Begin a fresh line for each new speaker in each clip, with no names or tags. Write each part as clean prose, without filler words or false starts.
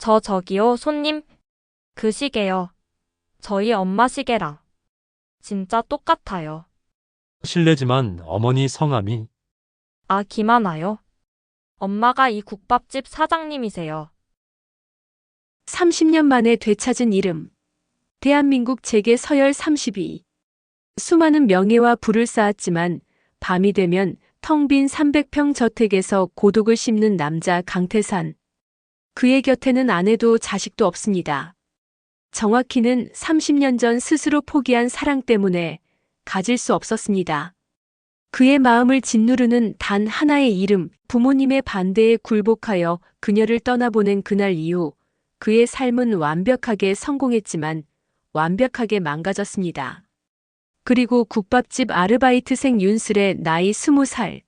저기요, 손님. 그 시계요. 저희 엄마 시계랑 진짜 똑같아요.
실례지만 어머니 성함이
아, 김하나요? 엄마가 이 국밥집 사장님이세요.
30년 만에 되찾은 이름. 대한민국 재계 서열 32. 수많은 명예와 부를 쌓았지만 밤이 되면 텅 빈 300평 저택에서 고독을 씹는 남자 강태산. 그의 곁에는 아내도 자식도 없습니다. 정확히는 30년 전 스스로 포기한 사랑 때문에 가질 수 없었습니다. 그의 마음을 짓누르는 단 하나의 이름, 부모님의 반대에 굴복하여 그녀를 떠나보낸 그날 이후 그의 삶은 완벽하게 성공했지만 완벽하게 망가졌습니다. 그리고 국밥집 아르바이트생 윤슬의 나이 20살.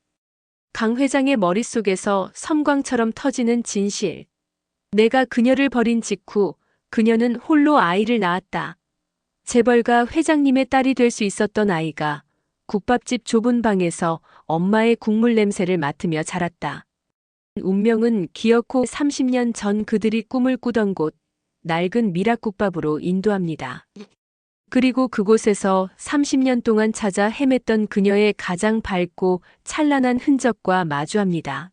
강 회장의 머릿속에서 섬광처럼 터지는 진실. 내가 그녀를 버린 직후 그녀는 홀로 아이를 낳았다. 재벌가 회장님의 딸이 될 수 있었던 아이가 국밥집 좁은 방에서 엄마의 국물 냄새를 맡으며 자랐다. 운명은 기어코 30년 전 그들이 꿈을 꾸던 곳, 낡은 미락국밥으로 인도합니다. 그리고 그곳에서 30년 동안 찾아 헤맸던 그녀의 가장 밝고 찬란한 흔적과 마주합니다.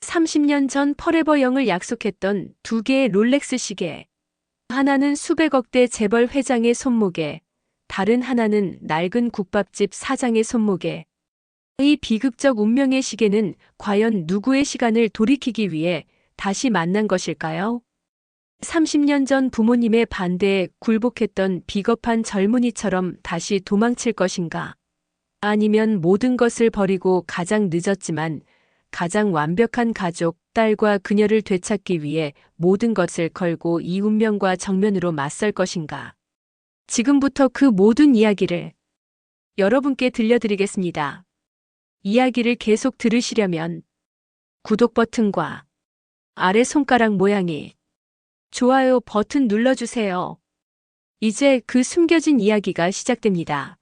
30년 전 퍼레버 영을 약속했던 두 개의 롤렉스 시계. 하나는 수백억대 재벌 회장의 손목에, 다른 하나는 낡은 국밥집 사장의 손목에. 이 비극적 운명의 시계는 과연 누구의 시간을 돌이키기 위해 다시 만난 것일까요? 30년 전 부모님의 반대에 굴복했던 비겁한 젊은이처럼 다시 도망칠 것인가? 아니면 모든 것을 버리고 가장 늦었지만 가장 완벽한 가족, 딸과 그녀를 되찾기 위해 모든 것을 걸고 이 운명과 정면으로 맞설 것인가? 지금부터 그 모든 이야기를 여러분께 들려드리겠습니다. 이야기를 계속 들으시려면 구독 버튼과 아래 손가락 모양의 좋아요 버튼 눌러주세요. 이제 그 숨겨진 이야기가 시작됩니다.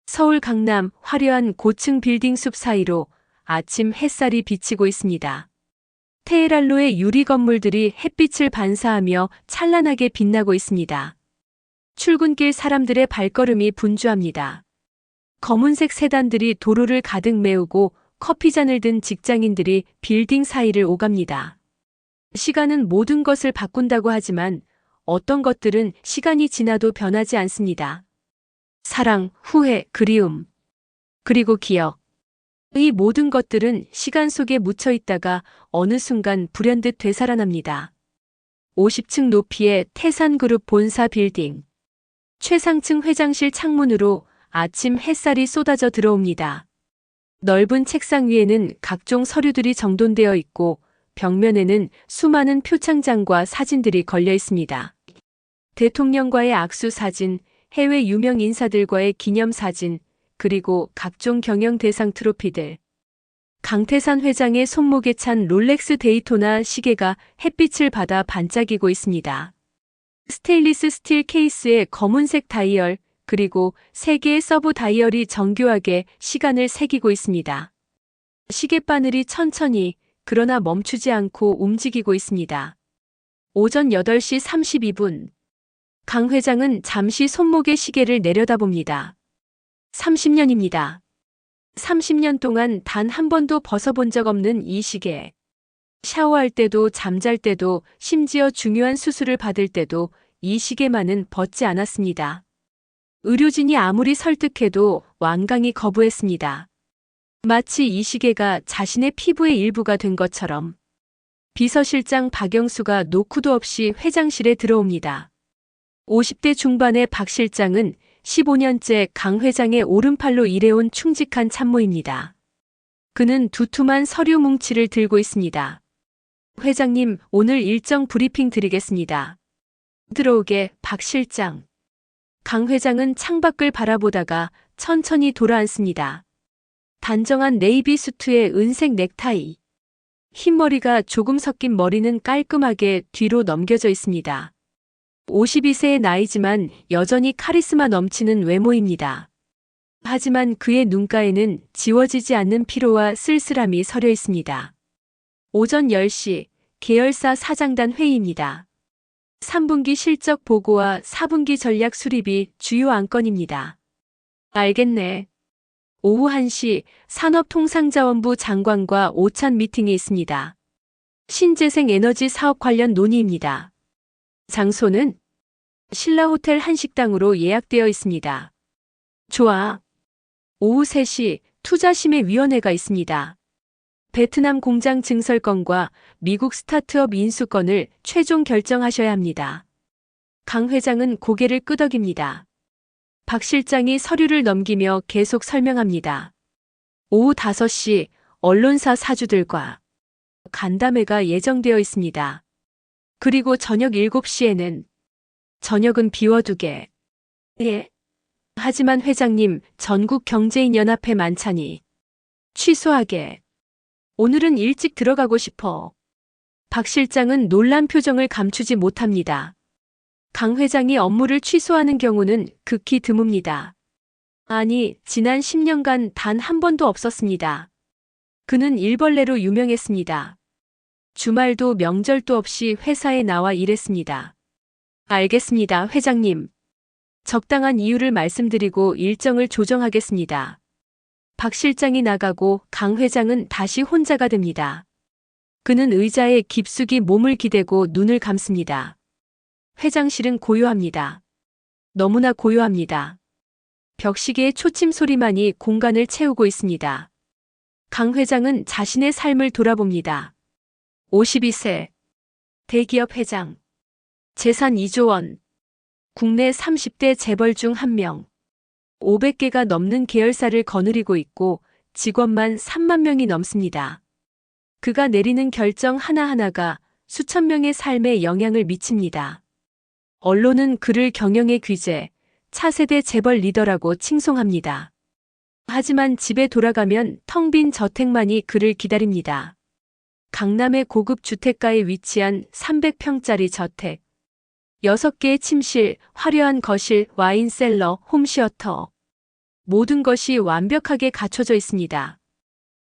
서울 강남 화려한 고층 빌딩 숲 사이로 아침 햇살이 비치고 있습니다. 테헤란로의 유리 건물들이 햇빛을 반사하며 찬란하게 빛나고 있습니다. 출근길 사람들의 발걸음이 분주합니다. 검은색 세단들이 도로를 가득 메우고 커피잔을 든 직장인들이 빌딩 사이를 오갑니다. 시간은 모든 것을 바꾼다고 하지만 어떤 것들은 시간이 지나도 변하지 않습니다. 사랑, 후회, 그리움, 그리고 기억. 이 모든 것들은 시간 속에 묻혀 있다가 어느 순간 불현듯 되살아납니다. 50층 높이의 태산그룹 본사 빌딩. 최상층 회장실 창문으로 아침 햇살이 쏟아져 들어옵니다. 넓은 책상 위에는 각종 서류들이 정돈되어 있고 벽면에는 수많은 표창장과 사진들이 걸려 있습니다. 대통령과의 악수 사진, 해외 유명 인사들과의 기념 사진, 그리고 각종 경영 대상 트로피들. 강태산 회장의 손목에 찬 롤렉스 데이토나 시계가 햇빛을 받아 반짝이고 있습니다. 스테인리스 스틸 케이스에 검은색 다이얼, 그리고 3개의 서브 다이얼이 정교하게 시간을 새기고 있습니다. 시계바늘이 천천히, 그러나 멈추지 않고 움직이고 있습니다. 오전 8시 32분. 강 회장은 잠시 손목의 시계를 내려다봅니다. 30년입니다. 30년 동안 단 한 번도 벗어본 적 없는 이 시계. 샤워할 때도 잠잘 때도 심지어 중요한 수술을 받을 때도 이 시계만은 벗지 않았습니다. 의료진이 아무리 설득해도 완강히 거부했습니다. 마치 이 시계가 자신의 피부의 일부가 된 것처럼. 비서실장 박영수가 노크도 없이 회장실에 들어옵니다. 50대 중반의 박 실장은 15년째 강 회장의 오른팔로 일해온 충직한 참모입니다. 그는 두툼한 서류 뭉치를 들고 있습니다. 회장님, 오늘 일정 브리핑 드리겠습니다. 들어오게, 박 실장. 강 회장은 창밖을 바라보다가 천천히 돌아앉습니다. 단정한 네이비 수트에 은색 넥타이. 흰머리가 조금 섞인 머리는 깔끔하게 뒤로 넘겨져 있습니다. 52세의 나이지만 여전히 카리스마 넘치는 외모입니다. 하지만 그의 눈가에는 지워지지 않는 피로와 쓸쓸함이 서려 있습니다. 오전 10시 계열사 사장단 회의입니다. 3분기 실적 보고와 4분기 전략 수립이 주요 안건입니다. 알겠네. 오후 1시 산업통상자원부 장관과 오찬 미팅이 있습니다. 신재생 에너지 사업 관련 논의입니다. 장소는 신라호텔 한식당으로 예약되어 있습니다. 좋아. 오후 3시 투자심의위원회가 있습니다. 베트남 공장 증설건과 미국 스타트업 인수건을 최종 결정하셔야 합니다. 강 회장은 고개를 끄덕입니다. 박 실장이 서류를 넘기며 계속 설명합니다. 오후 5시 언론사 사주들과 간담회가 예정되어 있습니다. 그리고 저녁 7시에는 저녁은 비워두게. 예. 하지만 회장님, 전국경제인연합회 만찬이 취소하게. 오늘은 일찍 들어가고 싶어. 박 실장은 놀란 표정을 감추지 못합니다. 강 회장이 업무를 취소하는 경우는 극히 드뭅니다. 아니, 지난 10년간 단 한 번도 없었습니다. 그는 일벌레로 유명했습니다. 주말도 명절도 없이 회사에 나와 일했습니다. 알겠습니다, 회장님. 적당한 이유를 말씀드리고 일정을 조정하겠습니다. 박 실장이 나가고 강 회장은 다시 혼자가 됩니다. 그는 의자에 깊숙이 몸을 기대고 눈을 감습니다. 회장실은 고요합니다. 너무나 고요합니다. 벽시계의 초침 소리만이 공간을 채우고 있습니다. 강 회장은 자신의 삶을 돌아봅니다. 52세. 대기업 회장. 재산 2조 원. 국내 30대 재벌 중 1명. 500개가 넘는 계열사를 거느리고 있고 직원만 3만 명이 넘습니다. 그가 내리는 결정 하나하나가 수천 명의 삶에 영향을 미칩니다. 언론은 그를 경영의 귀재, 차세대 재벌 리더라고 칭송합니다. 하지만 집에 돌아가면 텅 빈 저택만이 그를 기다립니다. 강남의 고급 주택가에 위치한 300평짜리 저택. 6개의 침실, 화려한 거실, 와인셀러, 홈시어터. 모든 것이 완벽하게 갖춰져 있습니다.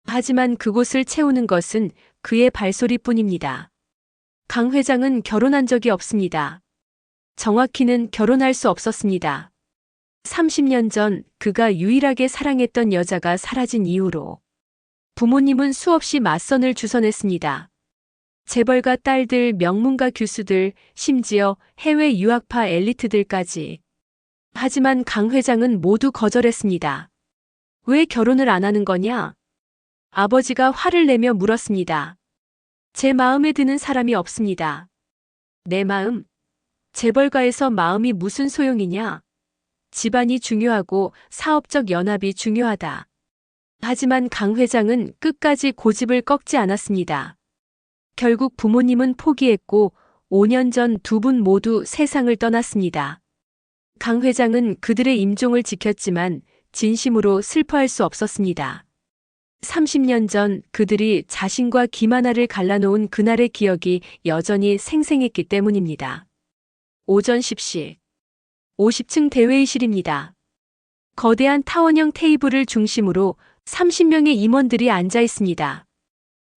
하지만 그곳을 채우는 것은 그의 발소리뿐입니다. 강 회장은 결혼한 적이 없습니다. 정확히는 결혼할 수 없었습니다. 30년 전 그가 유일하게 사랑했던 여자가 사라진 이후로 부모님은 수없이 맞선을 주선했습니다. 재벌가 딸들, 명문가 교수들, 심지어 해외 유학파 엘리트들까지. 하지만 강 회장은 모두 거절했습니다. 왜 결혼을 안 하는 거냐? 아버지가 화를 내며 물었습니다. 제 마음에 드는 사람이 없습니다. 내 마음? 재벌가에서 마음이 무슨 소용이냐? 집안이 중요하고 사업적 연합이 중요하다. 하지만 강 회장은 끝까지 고집을 꺾지 않았습니다. 결국 부모님은 포기했고 5년 전 두 분 모두 세상을 떠났습니다. 강 회장은 그들의 임종을 지켰지만 진심으로 슬퍼할 수 없었습니다. 30년 전 그들이 자신과 김하나를 갈라놓은 그날의 기억이 여전히 생생했기 때문입니다. 오전 10시. 50층 대회의실입니다. 거대한 타원형 테이블을 중심으로 30명의 임원들이 앉아 있습니다.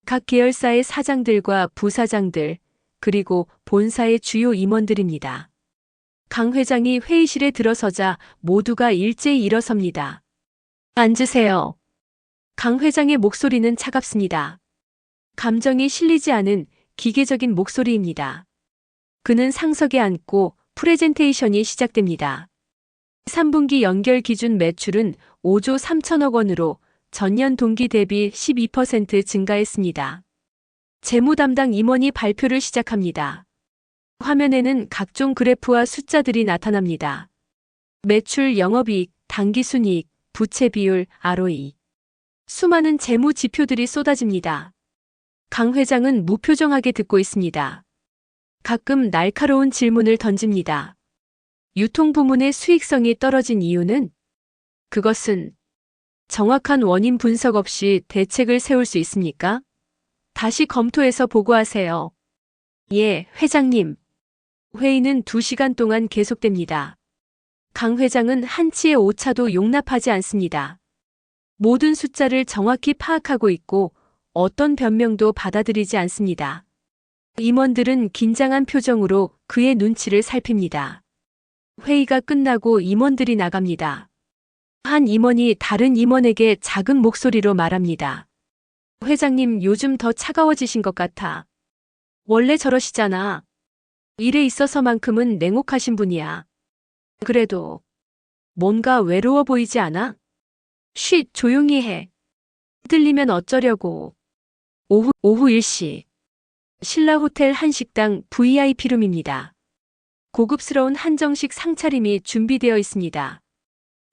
각 계열사의 사장들과 부사장들, 그리고 본사의 주요 임원들입니다. 강 회장이 회의실에 들어서자 모두가 일제히 일어섭니다. 앉으세요. 강 회장의 목소리는 차갑습니다. 감정이 실리지 않은 기계적인 목소리입니다. 그는 상석에 앉고 프레젠테이션이 시작됩니다. 3분기 연결 기준 매출은 5조 3천억 원으로 전년 동기 대비 12% 증가했습니다. 재무 담당 임원이 발표를 시작합니다. 화면에는 각종 그래프와 숫자들이 나타납니다. 매출, 영업이익, 당기순이익, 부채 비율, ROE. 수많은 재무 지표들이 쏟아집니다. 강 회장은 무표정하게 듣고 있습니다. 가끔 날카로운 질문을 던집니다. 유통 부문의 수익성이 떨어진 이유는? 그것은 정확한 원인 분석 없이 대책을 세울 수 있습니까? 다시 검토해서 보고하세요. 예, 회장님. 회의는 2시간 동안 계속됩니다. 강 회장은 한치의 오차도 용납하지 않습니다. 모든 숫자를 정확히 파악하고 있고 어떤 변명도 받아들이지 않습니다. 임원들은 긴장한 표정으로 그의 눈치를 살핍니다. 회의가 끝나고 임원들이 나갑니다. 한 임원이 다른 임원에게 작은 목소리로 말합니다. 회장님, 요즘 더 차가워지신 것 같아. 원래 저러시잖아. 일에 있어서만큼은 냉혹하신 분이야. 그래도 뭔가 외로워 보이지 않아? 쉿, 조용히 해. 들리면 어쩌려고. 오후 1시. 신라호텔 한식당 VIP룸입니다. 고급스러운 한정식 상차림이 준비되어 있습니다.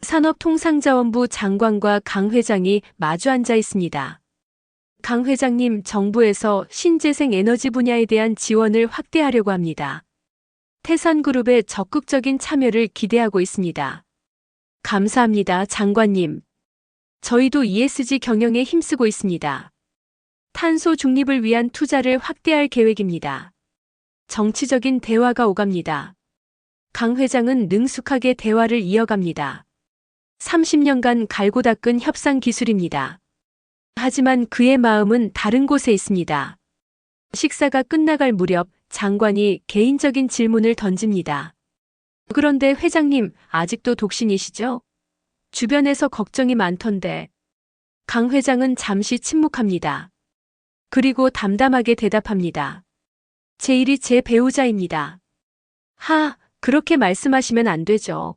산업통상자원부 장관과 강 회장이 마주 앉아 있습니다. 강 회장님, 정부에서 신재생 에너지 분야에 대한 지원을 확대하려고 합니다. 태산그룹의 적극적인 참여를 기대하고 있습니다. 감사합니다, 장관님. 저희도 ESG 경영에 힘쓰고 있습니다. 탄소 중립을 위한 투자를 확대할 계획입니다. 정치적인 대화가 오갑니다. 강 회장은 능숙하게 대화를 이어갑니다. 30년간 갈고 닦은 협상 기술입니다. 하지만 그의 마음은 다른 곳에 있습니다. 식사가 끝나갈 무렵 장관이 개인적인 질문을 던집니다. 그런데 회장님, 아직도 독신이시죠? 주변에서 걱정이 많던데. 강 회장은 잠시 침묵합니다. 그리고 담담하게 대답합니다. 제 일이 제 배우자입니다. 그렇게 말씀하시면 안 되죠.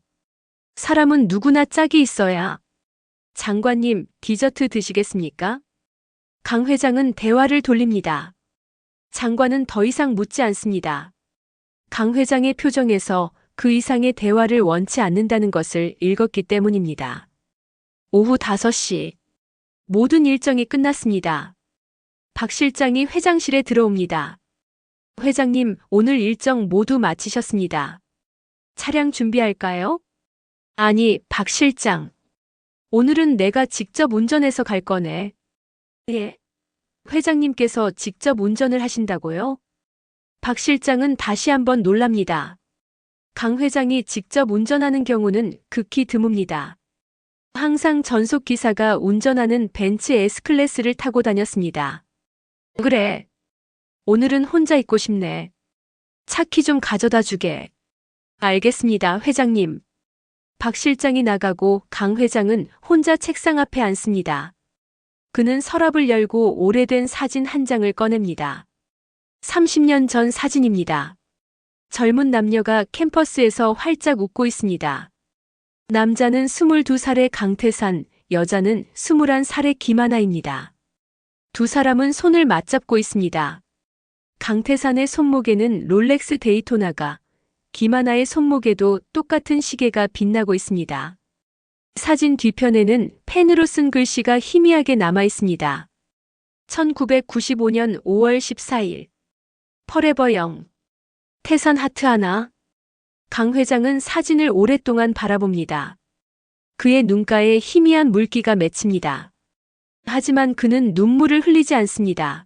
사람은 누구나 짝이 있어야. 장관님, 디저트 드시겠습니까? 강 회장은 대화를 돌립니다. 장관은 더 이상 묻지 않습니다. 강 회장의 표정에서 그 이상의 대화를 원치 않는다는 것을 읽었기 때문입니다. 오후 5시. 모든 일정이 끝났습니다. 박 실장이 회장실에 들어옵니다. 회장님, 오늘 일정 모두 마치셨습니다. 차량 준비할까요? 아니, 박 실장. 오늘은 내가 직접 운전해서 갈 거네. 예. 회장님께서 직접 운전을 하신다고요? 박 실장은 다시 한번 놀랍니다. 강 회장이 직접 운전하는 경우는 극히 드뭅니다. 항상 전속 기사가 운전하는 벤츠 S클래스를 타고 다녔습니다. 그래. 오늘은 혼자 있고 싶네. 차 키 좀 가져다 주게. 알겠습니다, 회장님. 박 실장이 나가고 강 회장은 혼자 책상 앞에 앉습니다. 그는 서랍을 열고 오래된 사진 한 장을 꺼냅니다. 30년 전 사진입니다. 젊은 남녀가 캠퍼스에서 활짝 웃고 있습니다. 남자는 22살의 강태산, 여자는 21살의 김하나입니다. 두 사람은 손을 맞잡고 있습니다. 강태산의 손목에는 롤렉스 데이토나가, 김하나의 손목에도 똑같은 시계가 빛나고 있습니다. 사진 뒤편에는 펜으로 쓴 글씨가 희미하게 남아 있습니다. 1995년 5월 14일. 퍼레버 영. 태산 하트 하나. 강 회장은 사진을 오랫동안 바라봅니다. 그의 눈가에 희미한 물기가 맺힙니다. 하지만 그는 눈물을 흘리지 않습니다.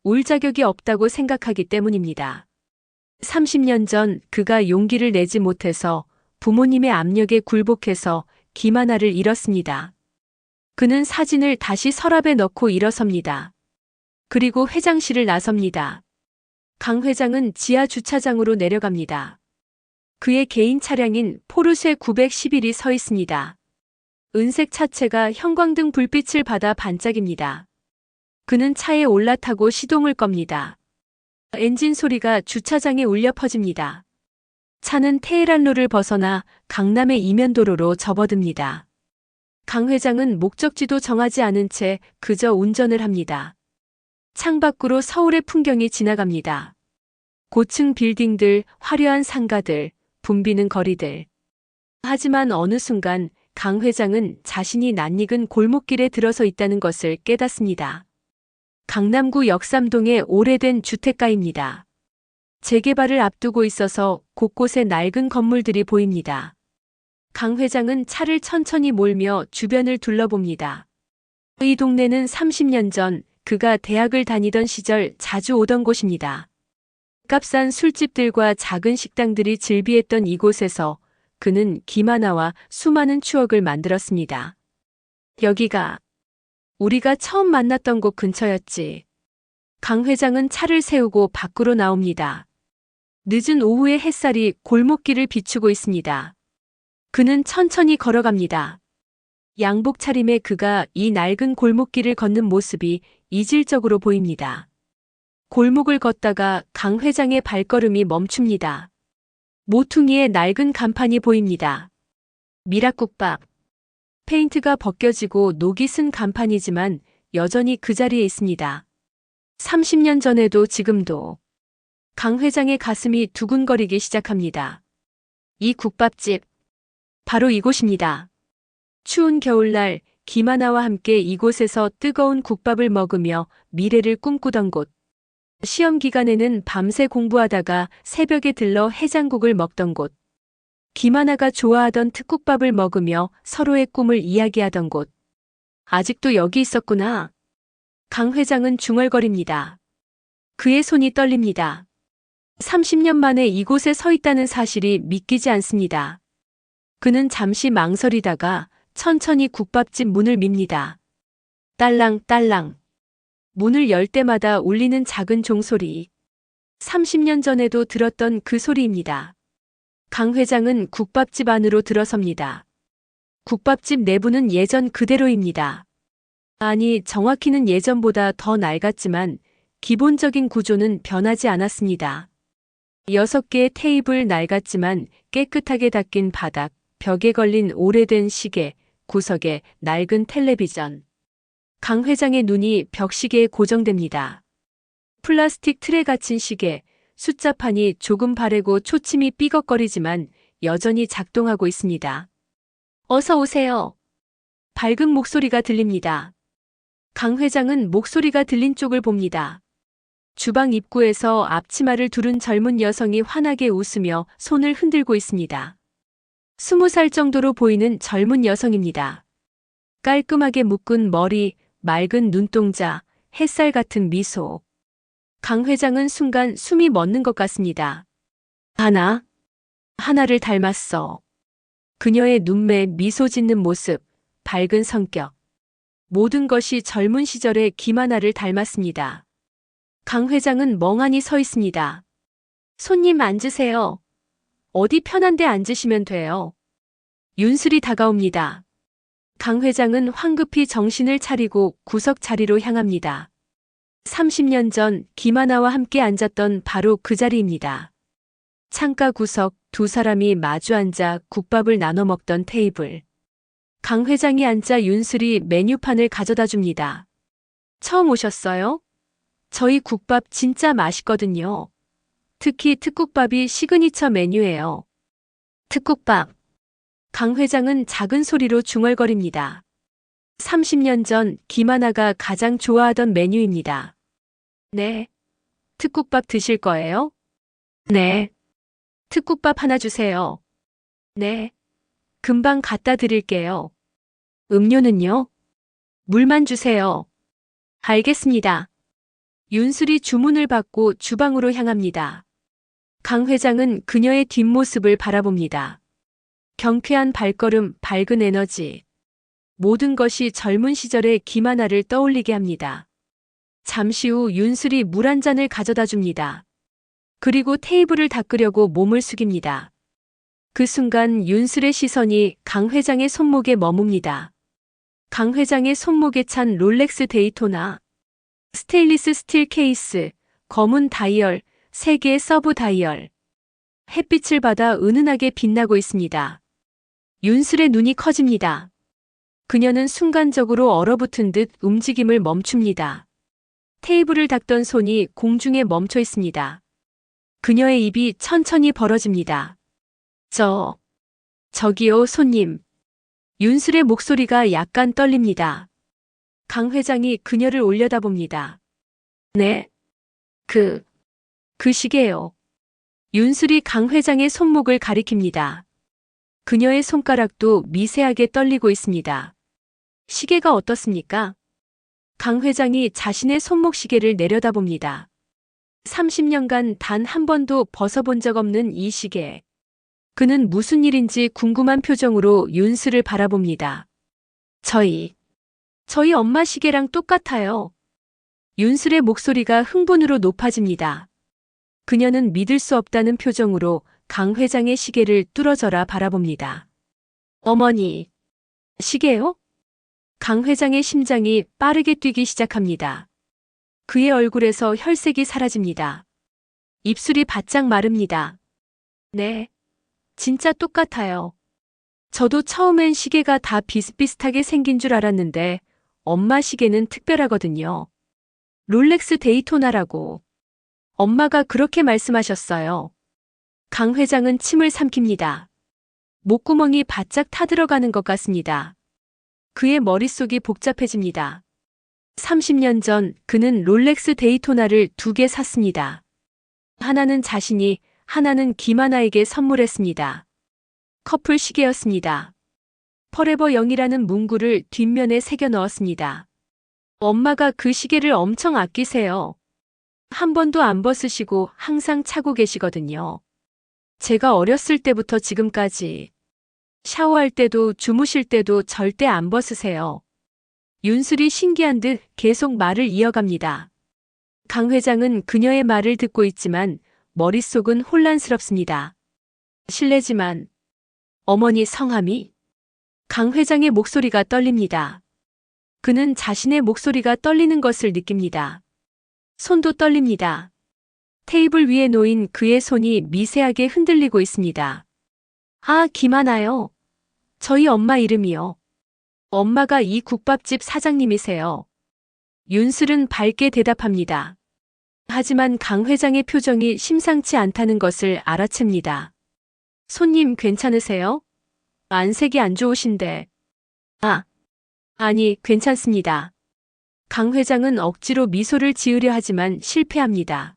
울 자격이 없다고 생각하기 때문입니다. 30년 전 그가 용기를 내지 못해서 부모님의 압력에 굴복해서 김하나를 잃었습니다. 그는 사진을 다시 서랍에 넣고 일어섭니다. 그리고 회장실을 나섭니다. 강 회장은 지하 주차장으로 내려갑니다. 그의 개인 차량인 포르쉐 911이 서 있습니다. 은색 차체가 형광등 불빛을 받아 반짝입니다. 그는 차에 올라타고 시동을 겁니다. 엔진 소리가 주차장에 울려 퍼집니다. 차는 테헤란로를 벗어나 강남의 이면도로로 접어듭니다. 강 회장은 목적지도 정하지 않은 채 그저 운전을 합니다. 창밖으로 서울의 풍경이 지나갑니다. 고층 빌딩들, 화려한 상가들, 붐비는 거리들. 하지만 어느 순간 강 회장은 자신이 낯익은 골목길에 들어서 있다는 것을 깨닫습니다. 강남구 역삼동의 오래된 주택가입니다. 재개발을 앞두고 있어서 곳곳에 낡은 건물들이 보입니다. 강 회장은 차를 천천히 몰며 주변을 둘러봅니다. 이 동네는 30년 전 그가 대학을 다니던 시절 자주 오던 곳입니다. 값싼 술집들과 작은 식당들이 즐비했던 이곳에서 그는 김하나와 수많은 추억을 만들었습니다. 여기가 우리가 처음 만났던 곳 근처였지. 강 회장은 차를 세우고 밖으로 나옵니다. 늦은 오후의 햇살이 골목길을 비추고 있습니다. 그는 천천히 걸어갑니다. 양복 차림의 그가 이 낡은 골목길을 걷는 모습이 이질적으로 보입니다. 골목을 걷다가 강 회장의 발걸음이 멈춥니다. 모퉁이에 낡은 간판이 보입니다. 미락국밥. 페인트가 벗겨지고 녹이 쓴 간판이지만 여전히 그 자리에 있습니다. 30년 전에도 지금도. 강 회장의 가슴이 두근거리기 시작합니다. 이 국밥집. 바로 이곳입니다. 추운 겨울날 김하나와 함께 이곳에서 뜨거운 국밥을 먹으며 미래를 꿈꾸던 곳. 시험 기간에는 밤새 공부하다가 새벽에 들러 해장국을 먹던 곳. 김하나가 좋아하던 특국밥을 먹으며 서로의 꿈을 이야기하던 곳. 아직도 여기 있었구나. 강 회장은 중얼거립니다. 그의 손이 떨립니다. 30년 만에 이곳에 서 있다는 사실이 믿기지 않습니다. 그는 잠시 망설이다가 천천히 국밥집 문을 밉니다. 딸랑 딸랑. 문을 열 때마다 울리는 작은 종소리. 30년 전에도 들었던 그 소리입니다. 강 회장은 국밥집 안으로 들어섭니다. 국밥집 내부는 예전 그대로입니다. 아니, 정확히는 예전보다 더 낡았지만 기본적인 구조는 변하지 않았습니다. 6개의 테이블, 낡았지만 깨끗하게 닦인 바닥, 벽에 걸린 오래된 시계, 구석에 낡은 텔레비전. 강 회장의 눈이 벽시계에 고정됩니다. 플라스틱 틀에 갇힌 시계, 숫자판이 조금 바래고 초침이 삐걱거리지만 여전히 작동하고 있습니다. 어서 오세요. 밝은 목소리가 들립니다. 강 회장은 목소리가 들린 쪽을 봅니다. 주방 입구에서 앞치마를 두른 젊은 여성이 환하게 웃으며 손을 흔들고 있습니다. 20살 정도로 보이는 젊은 여성입니다. 깔끔하게 묶은 머리, 맑은 눈동자, 햇살 같은 미소. 강 회장은 순간 숨이 멎는 것 같습니다. 하나를 닮았어. 그녀의 눈매, 미소 짓는 모습, 밝은 성격. 모든 것이 젊은 시절의 김하나를 닮았습니다. 강 회장은 멍하니 서 있습니다. 손님 앉으세요. 어디 편한 데 앉으시면 돼요. 윤슬이 다가옵니다. 강 회장은 황급히 정신을 차리고 구석 자리로 향합니다. 30년 전 김하나와 함께 앉았던 바로 그 자리입니다. 창가 구석, 두 사람이 마주 앉아 국밥을 나눠 먹던 테이블. 강 회장이 앉자 윤슬이 메뉴판을 가져다 줍니다. 처음 오셨어요? 저희 국밥 진짜 맛있거든요. 특히 특국밥이 시그니처 메뉴예요. 특국밥. 강 회장은 작은 소리로 중얼거립니다. 30년 전 김하나가 가장 좋아하던 메뉴입니다. 네. 특국밥 드실 거예요? 네. 특국밥 하나 주세요. 네. 금방 갖다 드릴게요. 음료는요? 물만 주세요. 알겠습니다. 윤슬이 주문을 받고 주방으로 향합니다. 강 회장은 그녀의 뒷모습을 바라봅니다. 경쾌한 발걸음, 밝은 에너지. 모든 것이 젊은 시절의 김하나를 떠올리게 합니다. 잠시 후 윤슬이 물 한 잔을 가져다 줍니다. 그리고 테이블을 닦으려고 몸을 숙입니다. 그 순간 윤슬의 시선이 강 회장의 손목에 머뭅니다. 강 회장의 손목에 찬 롤렉스 데이토나, 스테인리스 스틸 케이스, 검은 다이얼, 3개의 서브 다이얼. 햇빛을 받아 은은하게 빛나고 있습니다. 윤슬의 눈이 커집니다. 그녀는 순간적으로 얼어붙은 듯 움직임을 멈춥니다. 테이블을 닦던 손이 공중에 멈춰 있습니다. 그녀의 입이 천천히 벌어집니다. 저기요, 손님. 윤슬의 목소리가 약간 떨립니다. 강 회장이 그녀를 올려다봅니다. 네. 그 시계요. 윤슬이 강 회장의 손목을 가리킵니다. 그녀의 손가락도 미세하게 떨리고 있습니다. 시계가 어떻습니까? 강 회장이 자신의 손목 시계를 내려다봅니다. 30년간 단 한 번도 벗어본 적 없는 이 시계. 그는 무슨 일인지 궁금한 표정으로 윤슬을 바라봅니다. 저희 엄마 시계랑 똑같아요. 윤슬의 목소리가 흥분으로 높아집니다. 그녀는 믿을 수 없다는 표정으로 강 회장의 시계를 뚫어져라 바라봅니다. 어머니, 시계요? 강 회장의 심장이 빠르게 뛰기 시작합니다. 그의 얼굴에서 혈색이 사라집니다. 입술이 바짝 마릅니다. 네, 진짜 똑같아요. 저도 처음엔 시계가 다 비슷비슷하게 생긴 줄 알았는데 엄마 시계는 특별하거든요. 롤렉스 데이토나라고. 엄마가 그렇게 말씀하셨어요. 강 회장은 침을 삼킵니다. 목구멍이 바짝 타들어가는 것 같습니다. 그의 머릿속이 복잡해집니다. 30년 전 그는 롤렉스 데이토나를 2개 샀습니다. 하나는 자신이, 하나는 김하나에게 선물했습니다. 커플 시계였습니다. 포레버 영이라는 문구를 뒷면에 새겨 넣었습니다. 엄마가 그 시계를 엄청 아끼세요. 한 번도 안 벗으시고 항상 차고 계시거든요. 제가 어렸을 때부터 지금까지 샤워할 때도 주무실 때도 절대 안 벗으세요. 윤슬이 신기한 듯 계속 말을 이어갑니다. 강 회장은 그녀의 말을 듣고 있지만 머릿속은 혼란스럽습니다. 실례지만 어머니 성함이? 강 회장의 목소리가 떨립니다. 그는 자신의 목소리가 떨리는 것을 느낍니다. 손도 떨립니다. 테이블 위에 놓인 그의 손이 미세하게 흔들리고 있습니다. 아, 김하나요. 저희 엄마 이름이요. 엄마가 이 국밥집 사장님이세요. 윤슬은 밝게 대답합니다. 하지만 강 회장의 표정이 심상치 않다는 것을 알아챕니다. 손님 괜찮으세요? 안색이 안 좋으신데. 아니, 괜찮습니다. 강 회장은 억지로 미소를 지으려 하지만 실패합니다.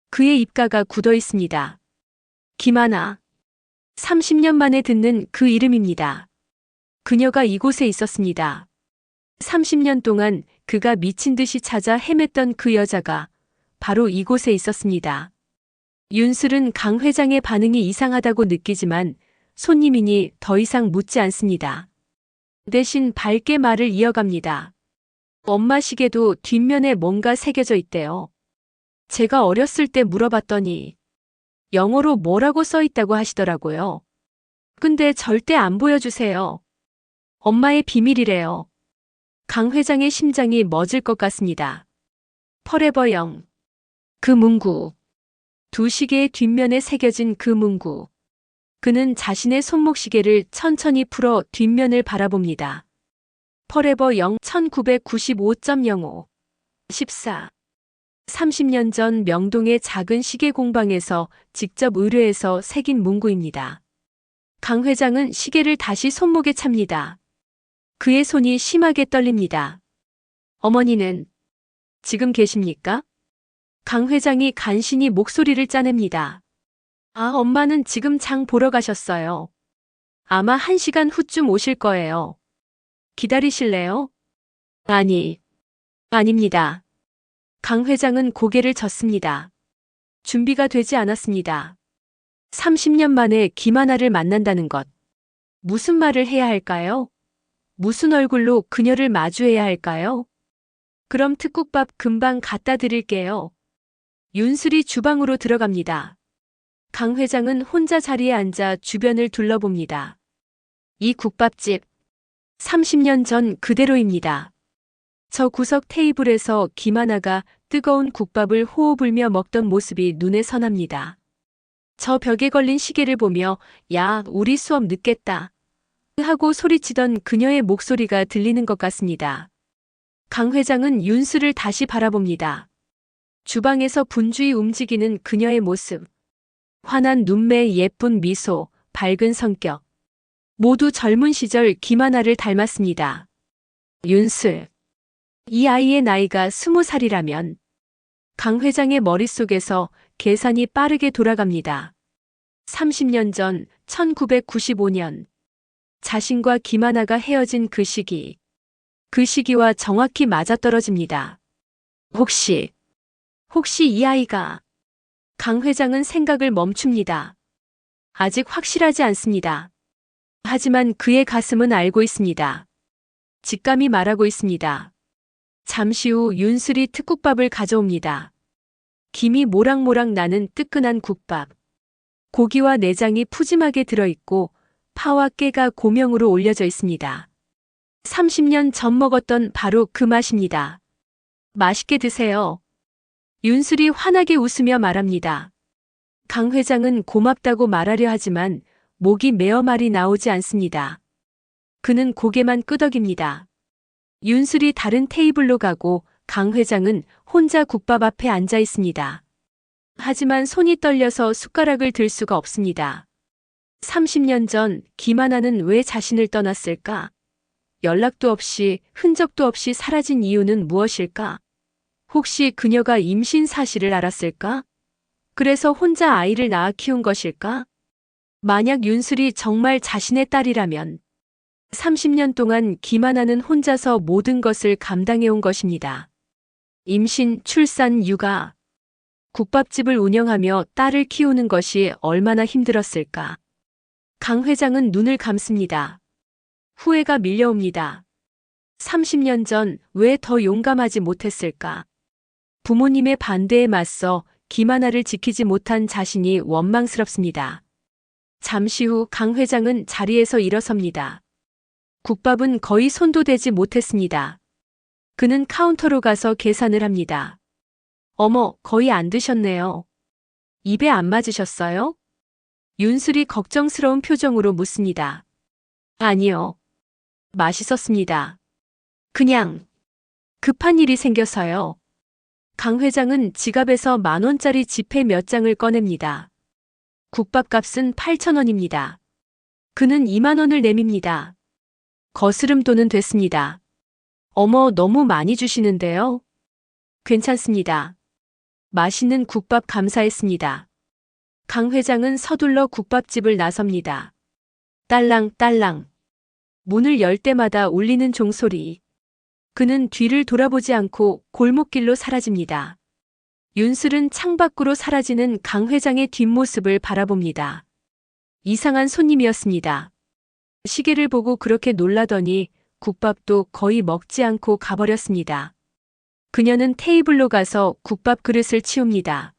그의 입가가 굳어 있습니다. 김하나. 30년 만에 듣는 그 이름입니다. 그녀가 이곳에 있었습니다. 30년 동안 그가 미친 듯이 찾아 헤맸던 그 여자가 바로 이곳에 있었습니다. 윤슬은 강 회장의 반응이 이상하다고 느끼지만 손님이니 더 이상 묻지 않습니다. 대신 밝게 말을 이어갑니다. 엄마 시계도 뒷면에 뭔가 새겨져 있대요. 제가 어렸을 때 물어봤더니 영어로 뭐라고 써 있다고 하시더라고요. 근데 절대 안 보여주세요. 엄마의 비밀이래요. 강 회장의 심장이 멎을 것 같습니다. 포레버 영. 그 문구. 2시계의 뒷면에 새겨진 그 문구. 그는 자신의 손목시계를 천천히 풀어 뒷면을 바라봅니다. 포레버 영 1995.05 14 30년 전 명동의 작은 시계 공방에서 직접 의뢰해서 새긴 문구입니다. 강 회장은 시계를 다시 손목에 찹니다. 그의 손이 심하게 떨립니다. 어머니는 지금 계십니까? 강 회장이 간신히 목소리를 짜냅니다. 아, 엄마는 지금 장 보러 가셨어요. 아마 1시간 후쯤 오실 거예요. 기다리실래요? 아닙니다. 강 회장은 고개를 젓습니다. 준비가 되지 않았습니다. 30년 만에 김하나를 만난다는 것. 무슨 말을 해야 할까요? 무슨 얼굴로 그녀를 마주해야 할까요? 그럼 특국밥 금방 갖다 드릴게요. 윤슬이 주방으로 들어갑니다. 강 회장은 혼자 자리에 앉아 주변을 둘러봅니다. 이 국밥집 30년 전 그대로입니다. 저 구석 테이블에서 김하나가 뜨거운 국밥을 호호 불며 먹던 모습이 눈에 선합니다. 저 벽에 걸린 시계를 보며 야, 우리 수업 늦겠다 하고 소리치던 그녀의 목소리가 들리는 것 같습니다. 강 회장은 윤슬을 다시 바라봅니다. 주방에서 분주히 움직이는 그녀의 모습. 환한 눈매, 예쁜 미소, 밝은 성격. 모두 젊은 시절 김하나를 닮았습니다. 윤슬. 이 아이의 나이가 20살이라면 강 회장의 머릿속에서 계산이 빠르게 돌아갑니다. 30년 전 1995년 자신과 김하나가 헤어진 그 시기. 그 시기와 정확히 맞아떨어집니다. 혹시 이 아이가... 강 회장은 생각을 멈춥니다. 아직 확실하지 않습니다. 하지만 그의 가슴은 알고 있습니다. 직감이 말하고 있습니다. 잠시 후 윤슬이 특국밥을 가져옵니다. 김이 모락모락 나는 뜨끈한 국밥. 고기와 내장이 푸짐하게 들어있고 파와 깨가 고명으로 올려져 있습니다. 30년 전 먹었던 바로 그 맛입니다. 맛있게 드세요. 윤슬이 환하게 웃으며 말합니다. 강 회장은 고맙다고 말하려 하지만 목이 메어 말이 나오지 않습니다. 그는 고개만 끄덕입니다. 윤슬이 다른 테이블로 가고 강 회장은 혼자 국밥 앞에 앉아 있습니다. 하지만 손이 떨려서 숟가락을 들 수가 없습니다. 30년 전 김하나는 왜 자신을 떠났을까? 연락도 없이 흔적도 없이 사라진 이유는 무엇일까? 혹시 그녀가 임신 사실을 알았을까? 그래서 혼자 아이를 낳아 키운 것일까? 만약 윤슬이 정말 자신의 딸이라면 30년 동안 김하나는 혼자서 모든 것을 감당해온 것입니다. 임신, 출산, 육아. 국밥집을 운영하며 딸을 키우는 것이 얼마나 힘들었을까? 강 회장은 눈을 감습니다. 후회가 밀려옵니다. 30년 전 왜 더 용감하지 못했을까? 부모님의 반대에 맞서 김하나를 지키지 못한 자신이 원망스럽습니다. 잠시 후 강 회장은 자리에서 일어섭니다. 국밥은 거의 손도 대지 못했습니다. 그는 카운터로 가서 계산을 합니다. 어머, 거의 안 드셨네요. 입에 안 맞으셨어요? 윤슬이 걱정스러운 표정으로 묻습니다. 아니요. 맛있었습니다. 그냥 급한 일이 생겨서요. 강 회장은 지갑에서 10,000원짜리 지폐 몇 장을 꺼냅니다. 국밥값은 8,000원입니다. 그는 20,000원을 내밉니다. 거스름돈은 됐습니다. 어머, 너무 많이 주시는데요? 괜찮습니다. 맛있는 국밥 감사했습니다. 강 회장은 서둘러 국밥집을 나섭니다. 딸랑딸랑. 문을 열 때마다 울리는 종소리. 그는 뒤를 돌아보지 않고 골목길로 사라집니다. 윤슬은 창밖으로 사라지는 강 회장의 뒷모습을 바라봅니다. 이상한 손님이었습니다. 시계를 보고 그렇게 놀라더니 국밥도 거의 먹지 않고 가버렸습니다. 그녀는 테이블로 가서 국밥 그릇을 치웁니다.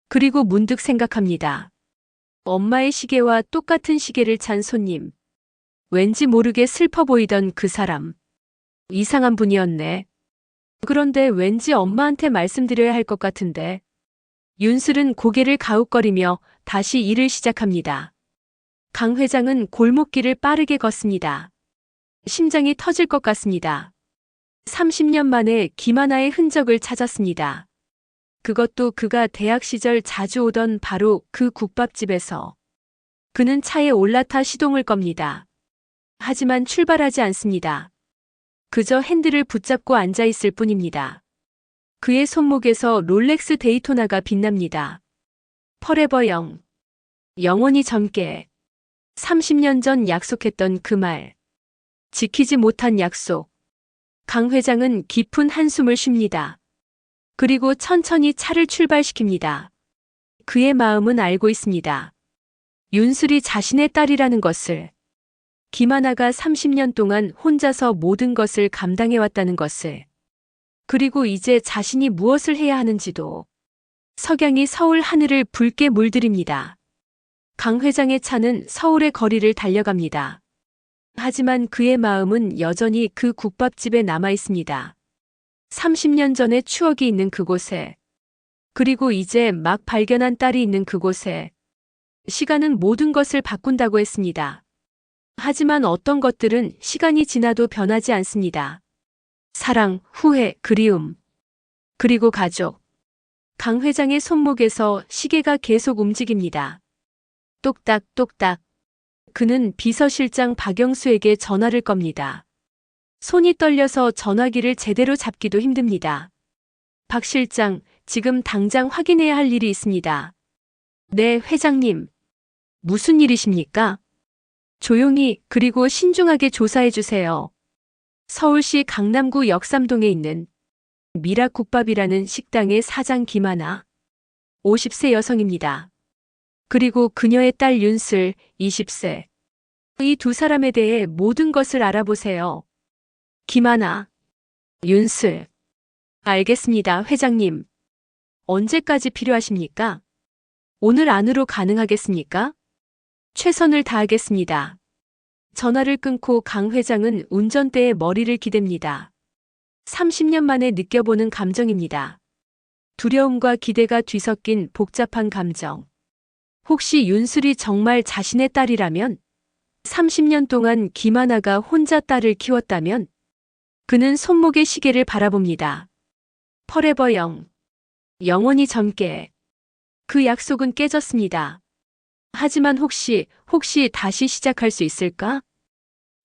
그리고 문득 생각합니다. 엄마의 시계와 똑같은 시계를 찬 손님. 왠지 모르게 슬퍼 보이던 그 사람. 이상한 분이었네. 그런데 왠지 엄마한테 말씀드려야 할 것 같은데. 윤슬은 고개를 가웃거리며 다시 일을 시작합니다. 강 회장은 골목길을 빠르게 걷습니다. 심장이 터질 것 같습니다. 30년 만에 김하나의 흔적을 찾았습니다. 그것도 그가 대학 시절 자주 오던 바로 그 국밥집에서. 그는 차에 올라타 시동을 겁니다. 하지만 출발하지 않습니다. 그저 핸들을 붙잡고 앉아 있을 뿐입니다. 그의 손목에서 롤렉스 데이토나가 빛납니다. 퍼레버 영. 영원히 젊게. 30년 전 약속했던 그 말. 지키지 못한 약속. 강 회장은 깊은 한숨을 쉽니다. 그리고 천천히 차를 출발시킵니다. 그의 마음은 알고 있습니다. 윤슬이 자신의 딸이라는 것을. 김하나가 30년 동안 혼자서 모든 것을 감당해왔다는 것을. 그리고 이제 자신이 무엇을 해야 하는지도. 석양이 서울 하늘을 붉게 물들입니다. 강 회장의 차는 서울의 거리를 달려갑니다. 하지만 그의 마음은 여전히 그 국밥집에 남아 있습니다. 30년 전의 추억이 있는 그곳에. 그리고 이제 막 발견한 딸이 있는 그곳에. 시간은 모든 것을 바꾼다고 했습니다. 하지만 어떤 것들은 시간이 지나도 변하지 않습니다. 사랑, 후회, 그리움. 그리고 가족. 강 회장의 손목에서 시계가 계속 움직입니다. 똑딱똑딱. 그는 비서실장 박영수에게 전화를 겁니다. 손이 떨려서 전화기를 제대로 잡기도 힘듭니다. 박 실장, 지금 당장 확인해야 할 일이 있습니다. 네, 회장님. 무슨 일이십니까? 조용히 그리고 신중하게 조사해 주세요. 서울시 강남구 역삼동에 있는 미라국밥이라는 식당의 사장 김하나. 50세 여성입니다. 그리고 그녀의 딸 윤슬, 20세. 이 두 사람에 대해 모든 것을 알아보세요. 김하나, 윤슬. 알겠습니다, 회장님. 언제까지 필요하십니까? 오늘 안으로 가능하겠습니까? 최선을 다하겠습니다. 전화를 끊고 강 회장은 운전대에 머리를 기댑니다. 30년 만에 느껴보는 감정입니다. 두려움과 기대가 뒤섞인 복잡한 감정. 혹시 윤슬이 정말 자신의 딸이라면? 30년 동안 김하나가 혼자 딸을 키웠다면? 그는 손목의 시계를 바라봅니다. Forever young. 영원히 젊게. 그 약속은 깨졌습니다. 하지만 혹시 다시 시작할 수 있을까?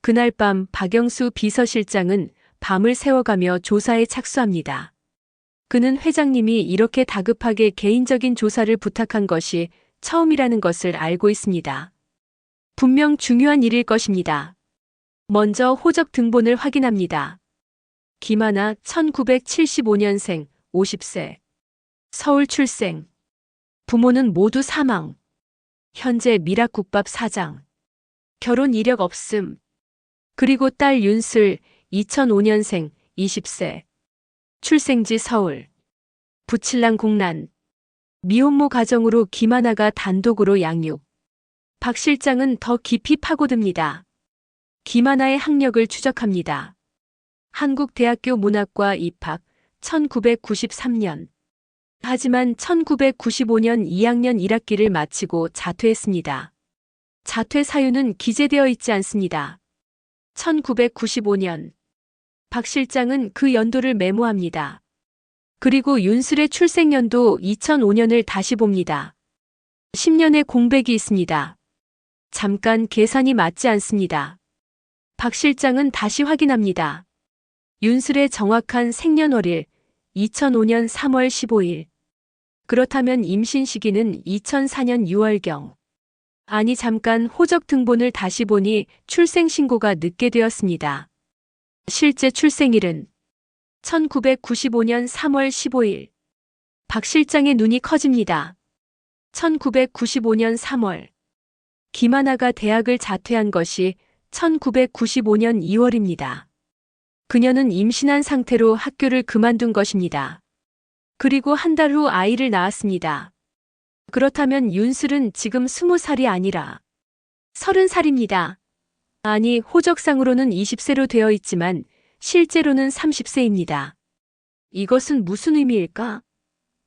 그날 밤 박영수 비서실장은 밤을 새워가며 조사에 착수합니다. 그는 회장님이 이렇게 다급하게 개인적인 조사를 부탁한 것이 처음이라는 것을 알고 있습니다. 분명 중요한 일일 것입니다. 먼저 호적 등본을 확인합니다. 김하나 1975년생 50세. 서울 출생. 부모는 모두 사망. 현재 미락국밥 사장. 결혼 이력 없음. 그리고 딸 윤슬 2005년생 20세. 출생지 서울. 부칠랑 공란. 미혼모 가정으로 김하나가 단독으로 양육. 박 실장은 더 깊이 파고듭니다. 김하나의 학력을 추적합니다. 한국대학교 문학과 입학 1993년. 하지만 1995년 2학년 1학기를 마치고 자퇴했습니다. 자퇴 사유는 기재되어 있지 않습니다. 1995년. 박 실장은 그 연도를 메모합니다. 그리고 윤슬의 출생연도 2005년을 다시 봅니다. 10년의 공백이 있습니다. 잠깐 계산이 맞지 않습니다. 박 실장은 다시 확인합니다. 윤슬의 정확한 생년월일 2005년 3월 15일. 그렇다면 임신 시기는 2004년 6월경. 아니 잠깐 호적 등본을 다시 보니 출생 신고가 늦게 되었습니다. 실제 출생일은 1995년 3월 15일. 박 실장의 눈이 커집니다. 1995년 3월. 김하나가 대학을 자퇴한 것이 1995년 2월입니다. 그녀는 임신한 상태로 학교를 그만둔 것입니다. 그리고 한 달 후 아이를 낳았습니다. 그렇다면 윤슬은 지금 20살이 아니라 30살입니다. 아니, 호적상으로는 20세로 되어 있지만 실제로는 30세입니다. 이것은 무슨 의미일까?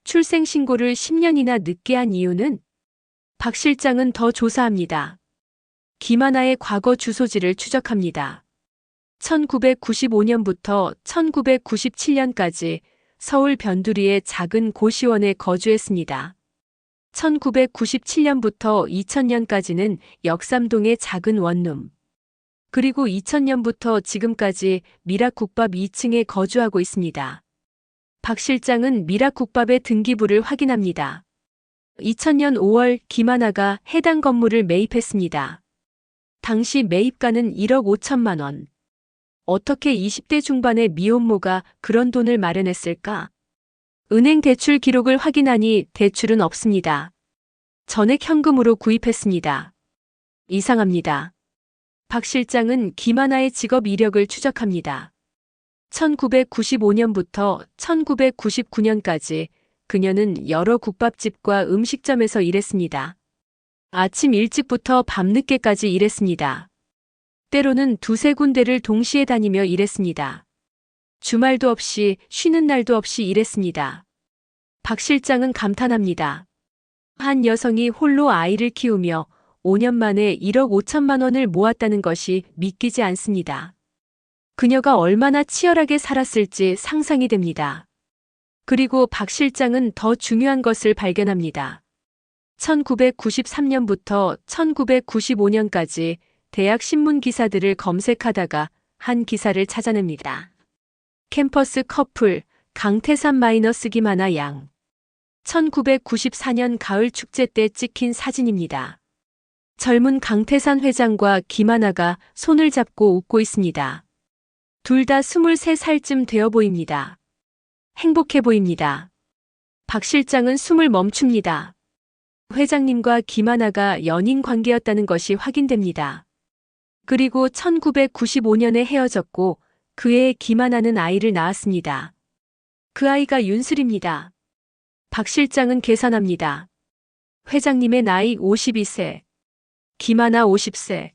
출생신고를 10년이나 늦게 한 이유는? 박 실장은 더 조사합니다. 김하나의 과거 주소지를 추적합니다. 1995년부터 1997년까지 서울 변두리의 작은 고시원에 거주했습니다. 1997년부터 2000년까지는 역삼동의 작은 원룸. 그리고 2000년부터 지금까지 미락국밥 2층에 거주하고 있습니다. 박 실장은 미락국밥의 등기부를 확인합니다. 2000년 5월 김하나가 해당 건물을 매입했습니다. 당시 매입가는 1억 5천만 원. 어떻게 20대 중반의 미혼모가 그런 돈을 마련했을까? 은행 대출 기록을 확인하니 대출은 없습니다. 전액 현금으로 구입했습니다. 이상합니다. 박 실장은 김하나의 직업 이력을 추적합니다. 1995년부터 1999년까지 그녀는 여러 국밥집과 음식점에서 일했습니다. 아침 일찍부터 밤늦게까지 일했습니다. 때로는 두세 군데를 동시에 다니며 일했습니다. 주말도 없이 쉬는 날도 없이 일했습니다. 박 실장은 감탄합니다. 한 여성이 홀로 아이를 키우며 5년 만에 1억 5천만 원을 모았다는 것이 믿기지 않습니다. 그녀가 얼마나 치열하게 살았을지 상상이 됩니다. 그리고 박 실장은 더 중요한 것을 발견합니다. 1993년부터 1995년까지 대학 신문 기사들을 검색하다가 한 기사를 찾아냅니다. 캠퍼스 커플 강태산 마이너스 김하나 양. 1994년 가을 축제 때 찍힌 사진입니다. 젊은 강태산 회장과 김하나가 손을 잡고 웃고 있습니다. 둘 다 23살쯤 되어 보입니다. 행복해 보입니다. 박 실장은 숨을 멈춥니다. 회장님과 김하나가 연인 관계였다는 것이 확인됩니다. 그리고 1995년에 헤어졌고 그 해 김하나는 아이를 낳았습니다. 그 아이가 윤슬입니다. 박 실장은 계산합니다. 회장님의 나이 52세, 김하나 50세,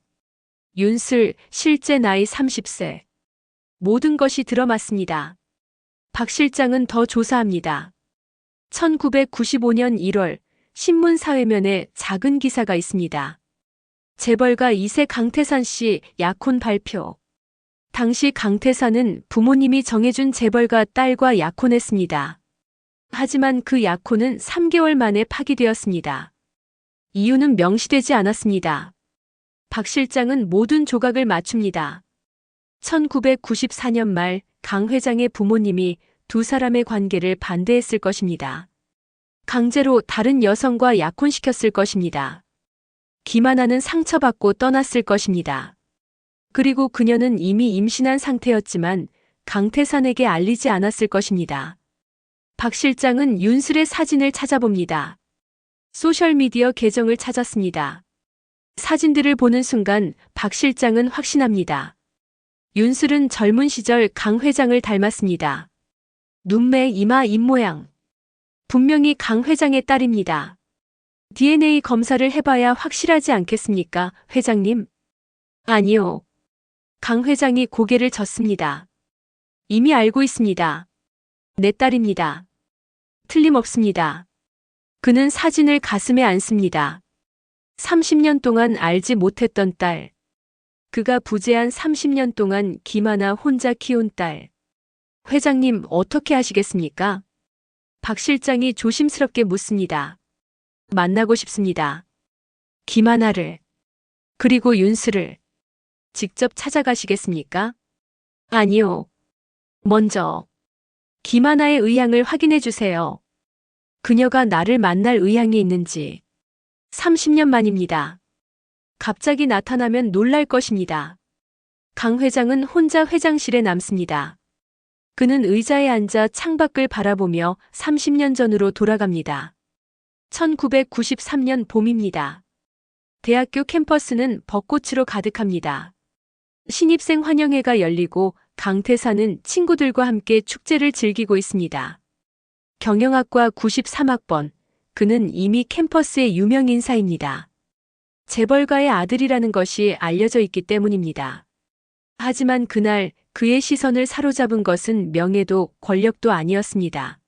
윤슬 실제 나이 30세. 모든 것이 들어맞습니다. 박 실장은 더 조사합니다. 1995년 1월 신문 사회면에 작은 기사가 있습니다. 재벌가 2세 강태산 씨 약혼 발표. 당시 강태산은 부모님이 정해준 재벌가 딸과 약혼했습니다. 하지만 그 약혼은 3개월 만에 파기되었습니다. 이유는 명시되지 않았습니다. 박 실장은 모든 조각을 맞춥니다. 1994년 말 강 회장의 부모님이 두 사람의 관계를 반대했을 것입니다. 강제로 다른 여성과 약혼시켰을 것입니다. 김하나는 상처받고 떠났을 것입니다. 그리고 그녀는 이미 임신한 상태였지만 강태산에게 알리지 않았을 것입니다. 박 실장은 윤슬의 사진을 찾아봅니다. 소셜미디어 계정을 찾았습니다. 사진들을 보는 순간 박 실장은 확신합니다. 윤슬은 젊은 시절 강 회장을 닮았습니다. 눈매, 이마, 입모양. 분명히 강 회장의 딸입니다. DNA 검사를 해봐야 확실하지 않겠습니까, 회장님? 아니요. 강 회장이 고개를 젓습니다. 이미 알고 있습니다. 내 딸입니다. 틀림없습니다. 그는 사진을 가슴에 안습니다. 30년 동안 알지 못했던 딸. 그가 부재한 30년 동안 김하나 혼자 키운 딸. 회장님, 어떻게 하시겠습니까? 박 실장이 조심스럽게 묻습니다. 만나고 싶습니다. 김하나를. 그리고 윤슬을. 직접 찾아가시겠습니까? 아니요. 먼저 김하나의 의향을 확인해 주세요. 그녀가 나를 만날 의향이 있는지. 30년 만입니다. 갑자기 나타나면 놀랄 것입니다. 강 회장은 혼자 회장실에 남습니다. 그는 의자에 앉아 창밖을 바라보며 30년 전으로 돌아갑니다. 1993년 봄입니다. 대학교 캠퍼스는 벚꽃으로 가득합니다. 신입생 환영회가 열리고 강태산은 친구들과 함께 축제를 즐기고 있습니다. 경영학과 93학번. 그는 이미 캠퍼스의 유명 인사입니다. 재벌가의 아들이라는 것이 알려져 있기 때문입니다. 하지만 그날 그의 시선을 사로잡은 것은 명예도 권력도 아니었습니다.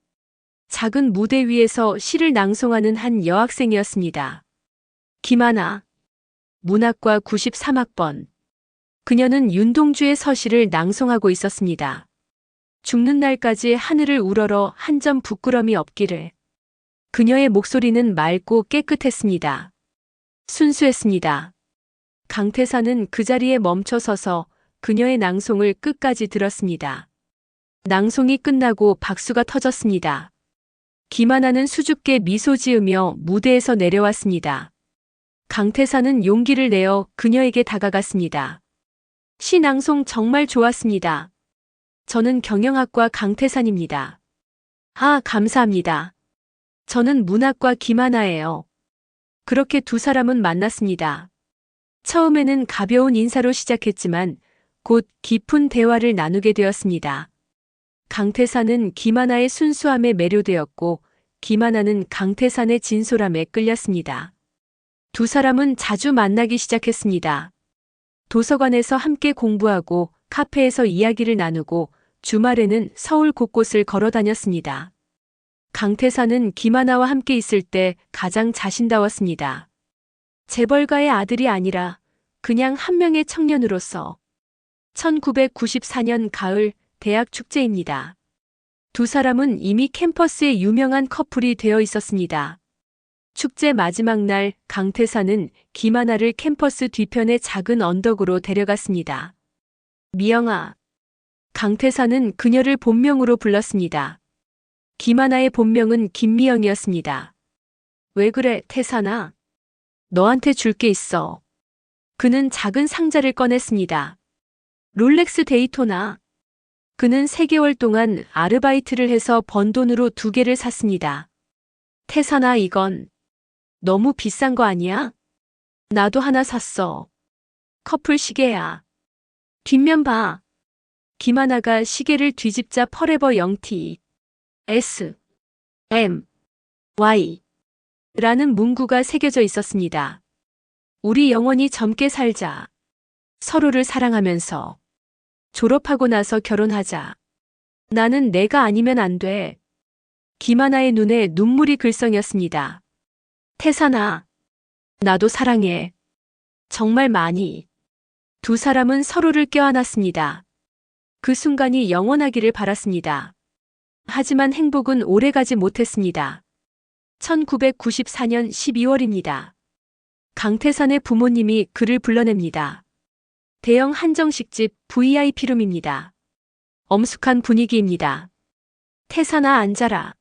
작은 무대 위에서 시를 낭송하는 한 여학생이었습니다. 김하나. 문학과 93학번. 그녀는 윤동주의 서시를 낭송하고 있었습니다. 죽는 날까지 하늘을 우러러 한 점 부끄럼이 없기를. 그녀의 목소리는 맑고 깨끗했습니다. 순수했습니다. 강태산은 그 자리에 멈춰 서서 그녀의 낭송을 끝까지 들었습니다. 낭송이 끝나고 박수가 터졌습니다. 김하나는 수줍게 미소 지으며 무대에서 내려왔습니다. 강태산은 용기를 내어 그녀에게 다가갔습니다. 시 낭송 정말 좋았습니다. 저는 경영학과 강태산입니다. 아, 감사합니다. 저는 문학과 김하나예요. 그렇게 두 사람은 만났습니다. 처음에는 가벼운 인사로 시작했지만 곧 깊은 대화를 나누게 되었습니다. 강태산은 김하나의 순수함에 매료되었고 김하나는 강태산의 진솔함에 끌렸습니다. 두 사람은 자주 만나기 시작했습니다. 도서관에서 함께 공부하고 카페에서 이야기를 나누고 주말에는 서울 곳곳을 걸어 다녔습니다. 강태산은 김하나와 함께 있을 때 가장 자신다웠습니다. 재벌가의 아들이 아니라 그냥 한 명의 청년으로서. 1994년 가을 대학 축제입니다. 두 사람은 이미 캠퍼스의 유명한 커플이 되어 있었습니다. 축제 마지막 날 강태산은 김하나를 캠퍼스 뒤편의 작은 언덕으로 데려갔습니다. 미영아. 강태산은 그녀를 본명으로 불렀습니다. 김하나의 본명은 김미영이었습니다. 왜 그래, 태산아? 너한테 줄 게 있어. 그는 작은 상자를 꺼냈습니다. 롤렉스 데이토나. 그는 3개월 동안 아르바이트를 해서 번 돈으로 2개를 샀습니다. 태산아, 이건 너무 비싼 거 아니야? 나도 하나 샀어. 커플 시계야. 뒷면 봐. 김하나가 시계를 뒤집자 퍼레버 영티 S M Y 라는 문구가 새겨져 있었습니다. 우리 영원히 젊게 살자. 서로를 사랑하면서 졸업하고 나서 결혼하자. 나는 내가 아니면 안 돼. 김하나의 눈에 눈물이 글썽였습니다. 태산아, 나도 사랑해. 정말 많이. 두 사람은 서로를 껴안았습니다. 그 순간이 영원하기를 바랐습니다. 하지만 행복은 오래가지 못했습니다. 1994년 12월입니다. 강태산의 부모님이 그를 불러냅니다. 대형 한정식집 VIP룸입니다. 엄숙한 분위기입니다. 태산아, 앉아라.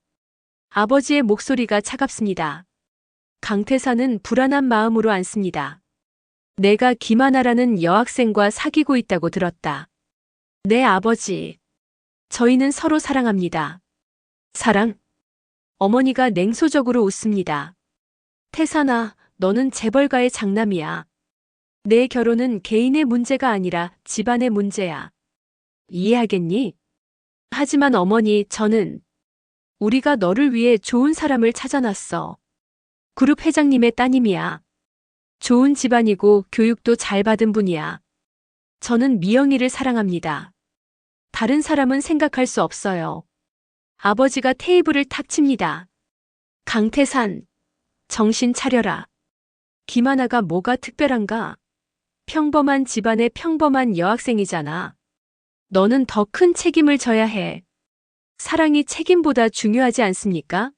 아버지의 목소리가 차갑습니다. 강태산은 불안한 마음으로 앉습니다. 내가 김하나라는 여학생과 사귀고 있다고 들었다. 네, 아버지. 저희는 서로 사랑합니다. 사랑? 어머니가 냉소적으로 웃습니다. 태산아, 너는 재벌가의 장남이야. 내 결혼은 개인의 문제가 아니라 집안의 문제야. 이해하겠니? 하지만 어머니, 저는 우리가 너를 위해 좋은 사람을 찾아놨어. 그룹 회장님의 따님이야. 좋은 집안이고 교육도 잘 받은 분이야. 저는 미영이를 사랑합니다. 다른 사람은 생각할 수 없어요. 아버지가 테이블을 탁 칩니다. 강태산, 정신 차려라. 김하나가 뭐가 특별한가? 평범한 집안의 평범한 여학생이잖아. 너는 더 큰 책임을 져야 해. 사랑이 책임보다 중요하지 않습니까?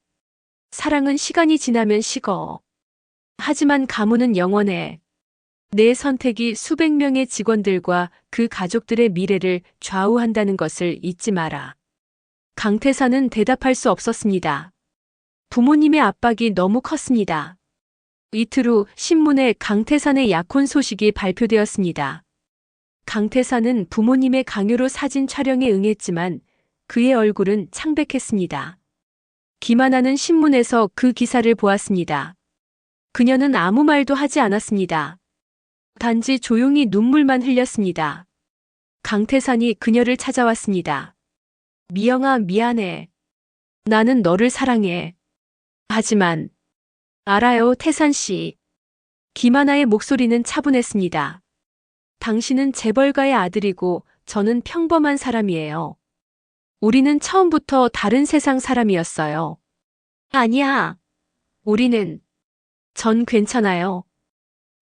사랑은 시간이 지나면 식어. 하지만 가문은 영원해. 내 선택이 수백 명의 직원들과 그 가족들의 미래를 좌우한다는 것을 잊지 마라. 강태산은 대답할 수 없었습니다. 부모님의 압박이 너무 컸습니다. 이틀 후 신문에 강태산의 약혼 소식이 발표되었습니다. 강태산은 부모님의 강요로 사진 촬영에 응했지만 그의 얼굴은 창백했습니다. 김하나는 신문에서 그 기사를 보았습니다. 그녀는 아무 말도 하지 않았습니다. 단지 조용히 눈물만 흘렸습니다. 강태산이 그녀를 찾아왔습니다. 미영아, 미안해. 나는 너를 사랑해. 하지만 알아요, 태산 씨. 김하나의 목소리는 차분했습니다. 당신은 재벌가의 아들이고 저는 평범한 사람이에요. 우리는 처음부터 다른 세상 사람이었어요. 아니야. 전 괜찮아요.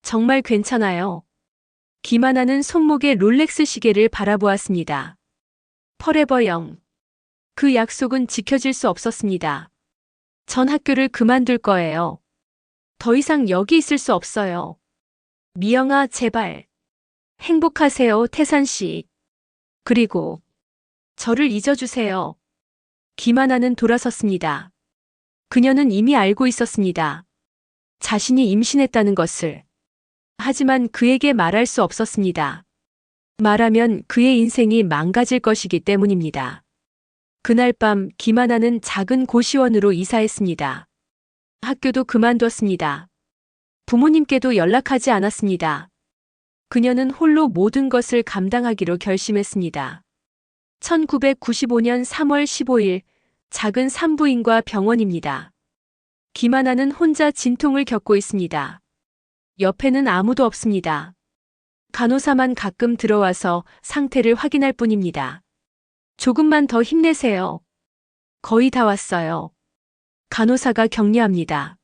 정말 괜찮아요. 김하나는 손목에 롤렉스 시계를 바라보았습니다. 퍼레버 영. 그 약속은 지켜질 수 없었습니다. 전 학교를 그만둘 거예요. 더 이상 여기 있을 수 없어요. 미영아, 제발. 행복하세요, 태산 씨. 그리고 저를 잊어주세요. 김하나는 돌아섰습니다. 그녀는 이미 알고 있었습니다. 자신이 임신했다는 것을. 하지만 그에게 말할 수 없었습니다. 말하면 그의 인생이 망가질 것이기 때문입니다. 그날 밤 김하나는 작은 고시원으로 이사했습니다. 학교도 그만뒀습니다. 부모님께도 연락하지 않았습니다. 그녀는 홀로 모든 것을 감당하기로 결심했습니다. 1995년 3월 15일 작은 산부인과 병원입니다. 김하나는 혼자 진통을 겪고 있습니다. 옆에는 아무도 없습니다. 간호사만 가끔 들어와서 상태를 확인할 뿐입니다. 조금만 더 힘내세요. 거의 다 왔어요. 간호사가 격려합니다.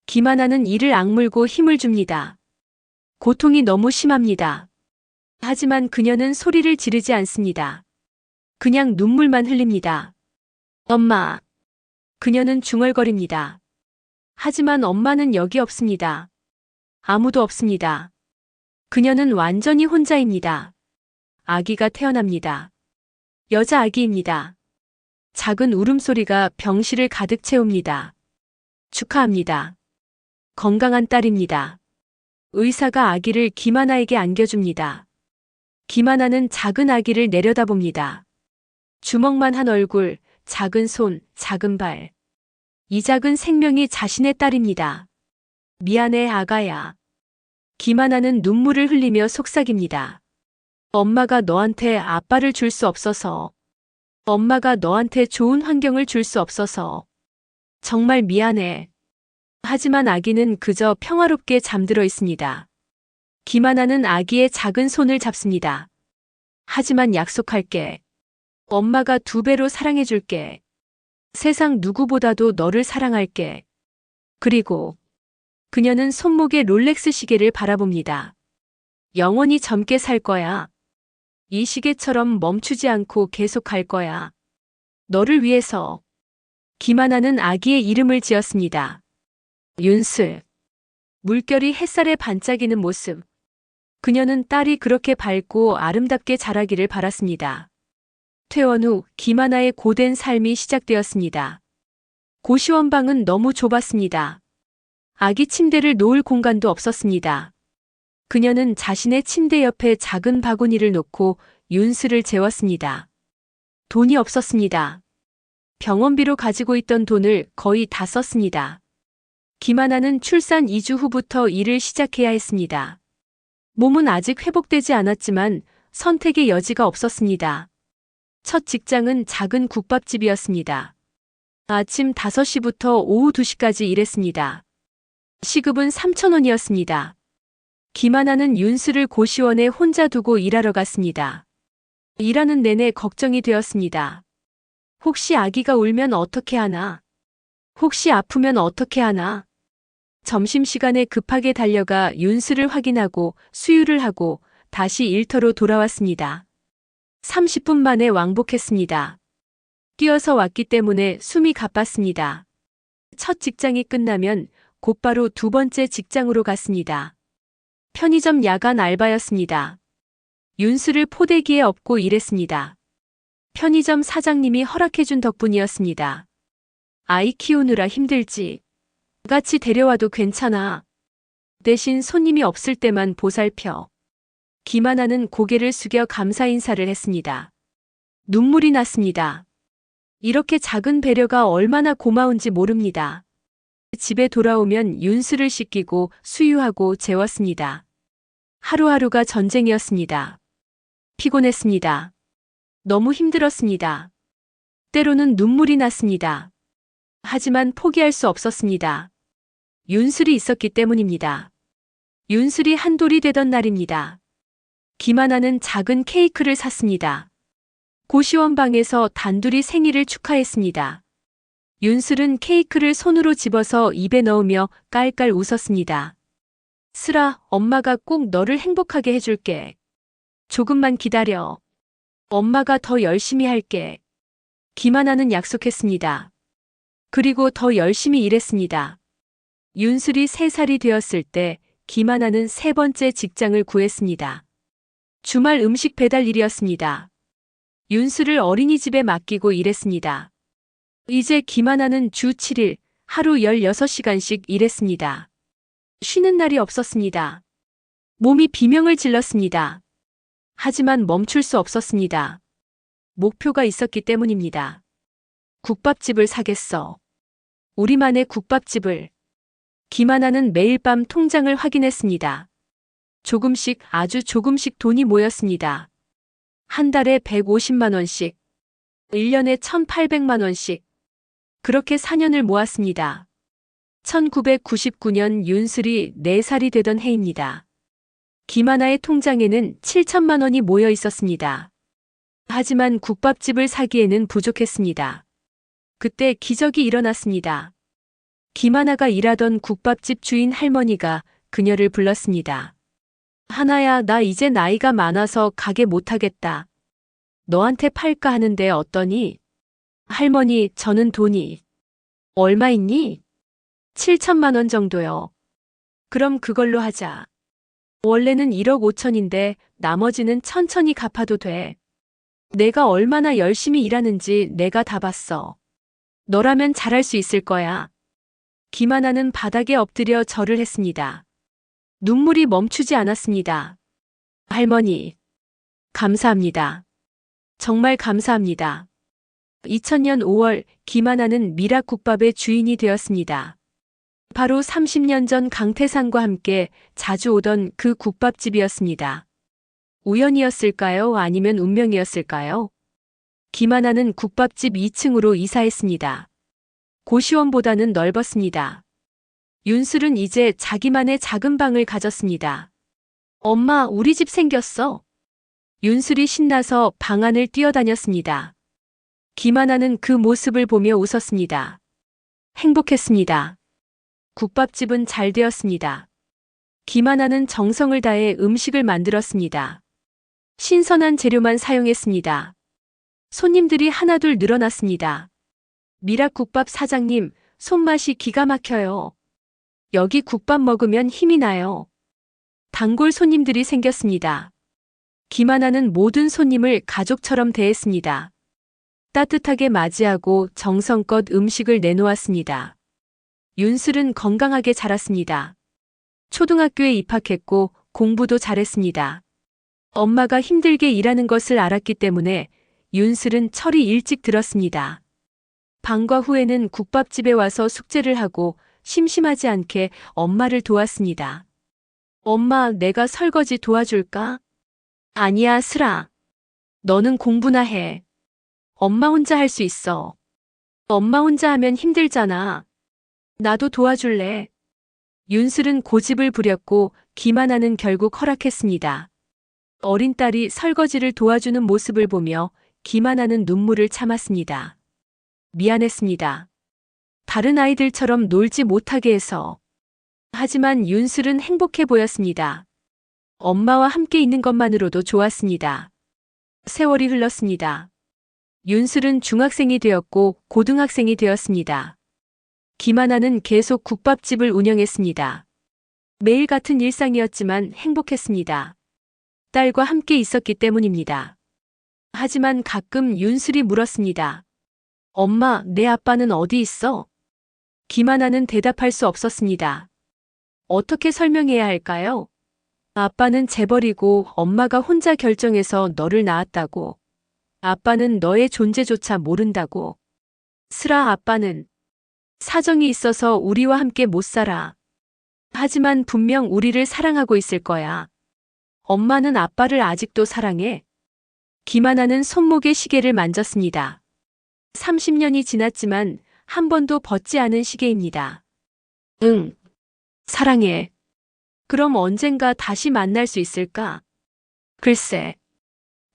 김하나는 이를 악물고 힘을 줍니다. 고통이 너무 심합니다. 하지만 그녀는 소리를 지르지 않습니다. 그냥 눈물만 흘립니다. 엄마. 그녀는 중얼거립니다. 하지만 엄마는 여기 없습니다. 아무도 없습니다. 그녀는 완전히 혼자입니다. 아기가 태어납니다. 여자 아기입니다. 작은 울음소리가 병실을 가득 채웁니다. 축하합니다. 건강한 딸입니다. 의사가 아기를 김하나에게 안겨줍니다. 김하나는 작은 아기를 내려다봅니다. 주먹만 한 얼굴, 작은 손, 작은 발. 이 작은 생명이 자신의 딸입니다. 미안해, 아가야. 김하나는 눈물을 흘리며 속삭입니다. 엄마가 너한테 아빠를 줄 수 없어서. 엄마가 너한테 좋은 환경을 줄 수 없어서. 정말 미안해. 하지만 아기는 그저 평화롭게 잠들어 있습니다. 김하나는 아기의 작은 손을 잡습니다. 하지만 약속할게. 엄마가 2배로 사랑해줄게. 세상 누구보다도 너를 사랑할게. 그리고 그녀는 손목에 롤렉스 시계를 바라봅니다. 영원히 젊게 살 거야. 이 시계처럼 멈추지 않고 계속 갈 거야. 너를 위해서. 김하나는 아기의 이름을 지었습니다. 윤슬. 물결이 햇살에 반짝이는 모습. 그녀는 딸이 그렇게 밝고 아름답게 자라기를 바랐습니다. 퇴원 후 김하나의 고된 삶이 시작되었습니다. 고시원방은 너무 좁았습니다. 아기 침대를 놓을 공간도 없었습니다. 그녀는 자신의 침대 옆에 작은 바구니를 놓고 윤슬을 재웠습니다. 돈이 없었습니다. 병원비로 가지고 있던 돈을 거의 다 썼습니다. 김하나는 출산 2주 후부터 일을 시작해야 했습니다. 몸은 아직 회복되지 않았지만 선택의 여지가 없었습니다. 첫 직장은 작은 국밥집이었습니다. 아침 5시부터 오후 2시까지 일했습니다. 시급은 3,000원이었습니다. 김하나는 윤슬을 고시원에 혼자 두고 일하러 갔습니다. 일하는 내내 걱정이 되었습니다. 혹시 아기가 울면 어떻게 하나? 혹시 아프면 어떻게 하나? 점심시간에 급하게 달려가 윤슬을 확인하고 수유를 하고 다시 일터로 돌아왔습니다. 30분 만에 왕복했습니다. 뛰어서 왔기 때문에 숨이 가빴습니다. 첫 직장이 끝나면 곧바로 2번째 직장으로 갔습니다. 편의점 야간 알바였습니다. 윤슬을 포대기에 업고 일했습니다. 편의점 사장님이 허락해준 덕분이었습니다. 아이 키우느라 힘들지. 같이 데려와도 괜찮아. 대신 손님이 없을 때만 보살펴. 김하나는 고개를 숙여 감사 인사를 했습니다. 눈물이 났습니다. 이렇게 작은 배려가 얼마나 고마운지 모릅니다. 집에 돌아오면 윤슬을 씻기고 수유하고 재웠습니다. 하루하루가 전쟁이었습니다. 피곤했습니다. 너무 힘들었습니다. 때로는 눈물이 났습니다. 하지만 포기할 수 없었습니다. 윤슬이 있었기 때문입니다. 윤슬이 한돌이 되던 날입니다. 김하나는 작은 케이크를 샀습니다. 고시원 방에서 단둘이 생일을 축하했습니다. 윤슬은 케이크를 손으로 집어서 입에 넣으며 깔깔 웃었습니다. 슬아, 엄마가 꼭 너를 행복하게 해줄게. 조금만 기다려. 엄마가 더 열심히 할게. 김하나는 약속했습니다. 그리고 더 열심히 일했습니다. 윤슬이 3살이 되었을 때 김하나는 3번째 직장을 구했습니다. 주말 음식 배달 일이었습니다. 윤슬을 어린이집에 맡기고 일했습니다. 이제 김하나는 주 7일, 하루 16시간씩 일했습니다. 쉬는 날이 없었습니다. 몸이 비명을 질렀습니다. 하지만 멈출 수 없었습니다. 목표가 있었기 때문입니다. 국밥집을 사겠어. 우리만의 국밥집을. 김하나는 매일 밤 통장을 확인했습니다. 조금씩, 아주 조금씩 돈이 모였습니다. 한 달에 150만 원씩, 1년에 1,800만 원씩. 그렇게 4년을 모았습니다. 1999년 윤슬이 4살이 되던 해입니다. 김하나의 통장에는 7천만 원이 모여 있었습니다. 하지만 국밥집을 사기에는 부족했습니다. 그때 기적이 일어났습니다. 김하나가 일하던 국밥집 주인 할머니가 그녀를 불렀습니다. 하나야, 나 이제 나이가 많아서 가게 못하겠다. 너한테 팔까 하는데 어떠니? 할머니, 저는 돈이. 얼마 있니? 7천만 원 정도요. 그럼 그걸로 하자. 원래는 1억 5천인데 나머지는 천천히 갚아도 돼. 내가 얼마나 열심히 일하는지 내가 다 봤어. 너라면 잘할 수 있을 거야. 김하나는 바닥에 엎드려 절을 했습니다. 눈물이 멈추지 않았습니다. 할머니, 감사합니다. 정말 감사합니다. 2000년 5월 김하나는 미락국밥의 주인이 되었습니다. 바로 30년 전 강태산과 함께 자주 오던 그 국밥집이었습니다. 우연이었을까요? 아니면 운명이었을까요? 김하나는 국밥집 2층으로 이사했습니다. 고시원보다는 넓었습니다. 윤슬은 이제 자기만의 작은 방을 가졌습니다. 엄마, 우리 집 생겼어. 윤슬이 신나서 방 안을 뛰어다녔습니다. 김하나는 그 모습을 보며 웃었습니다. 행복했습니다. 국밥집은 잘 되었습니다. 김하나는 정성을 다해 음식을 만들었습니다. 신선한 재료만 사용했습니다. 손님들이 하나둘 늘어났습니다. 미락국밥 사장님, 손맛이 기가 막혀요. 여기 국밥 먹으면 힘이 나요. 단골 손님들이 생겼습니다. 김하나는 모든 손님을 가족처럼 대했습니다. 따뜻하게 맞이하고 정성껏 음식을 내놓았습니다. 윤슬은 건강하게 자랐습니다. 초등학교에 입학했고 공부도 잘했습니다. 엄마가 힘들게 일하는 것을 알았기 때문에 윤슬은 철이 일찍 들었습니다. 방과 후에는 국밥집에 와서 숙제를 하고 심심하지 않게 엄마를 도왔습니다. 엄마, 내가 설거지 도와줄까? 아니야, 슬아. 너는 공부나 해. 엄마 혼자 할 수 있어. 엄마 혼자 하면 힘들잖아. 나도 도와줄래. 윤슬은 고집을 부렸고 김하나는 결국 허락했습니다. 어린 딸이 설거지를 도와주는 모습을 보며 김하나는 눈물을 참았습니다. 미안했습니다. 다른 아이들처럼 놀지 못하게 해서. 하지만 윤슬은 행복해 보였습니다. 엄마와 함께 있는 것만으로도 좋았습니다. 세월이 흘렀습니다. 윤슬은 중학생이 되었고 고등학생이 되었습니다. 김하나는 계속 국밥집을 운영했습니다. 매일 같은 일상이었지만 행복했습니다. 딸과 함께 있었기 때문입니다. 하지만 가끔 윤슬이 물었습니다. 엄마, 내 아빠는 어디 있어? 김하나는 대답할 수 없었습니다. 어떻게 설명해야 할까요? 아빠는 재벌이고 엄마가 혼자 결정해서 너를 낳았다고. 아빠는 너의 존재조차 모른다고. 슬아, 아빠는 사정이 있어서 우리와 함께 못 살아. 하지만 분명 우리를 사랑하고 있을 거야. 엄마는 아빠를 아직도 사랑해. 김하나는 손목의 시계를 만졌습니다. 30년이 지났지만 한 번도 벗지 않은 시계입니다. 응, 사랑해. 그럼 언젠가 다시 만날 수 있을까? 글쎄,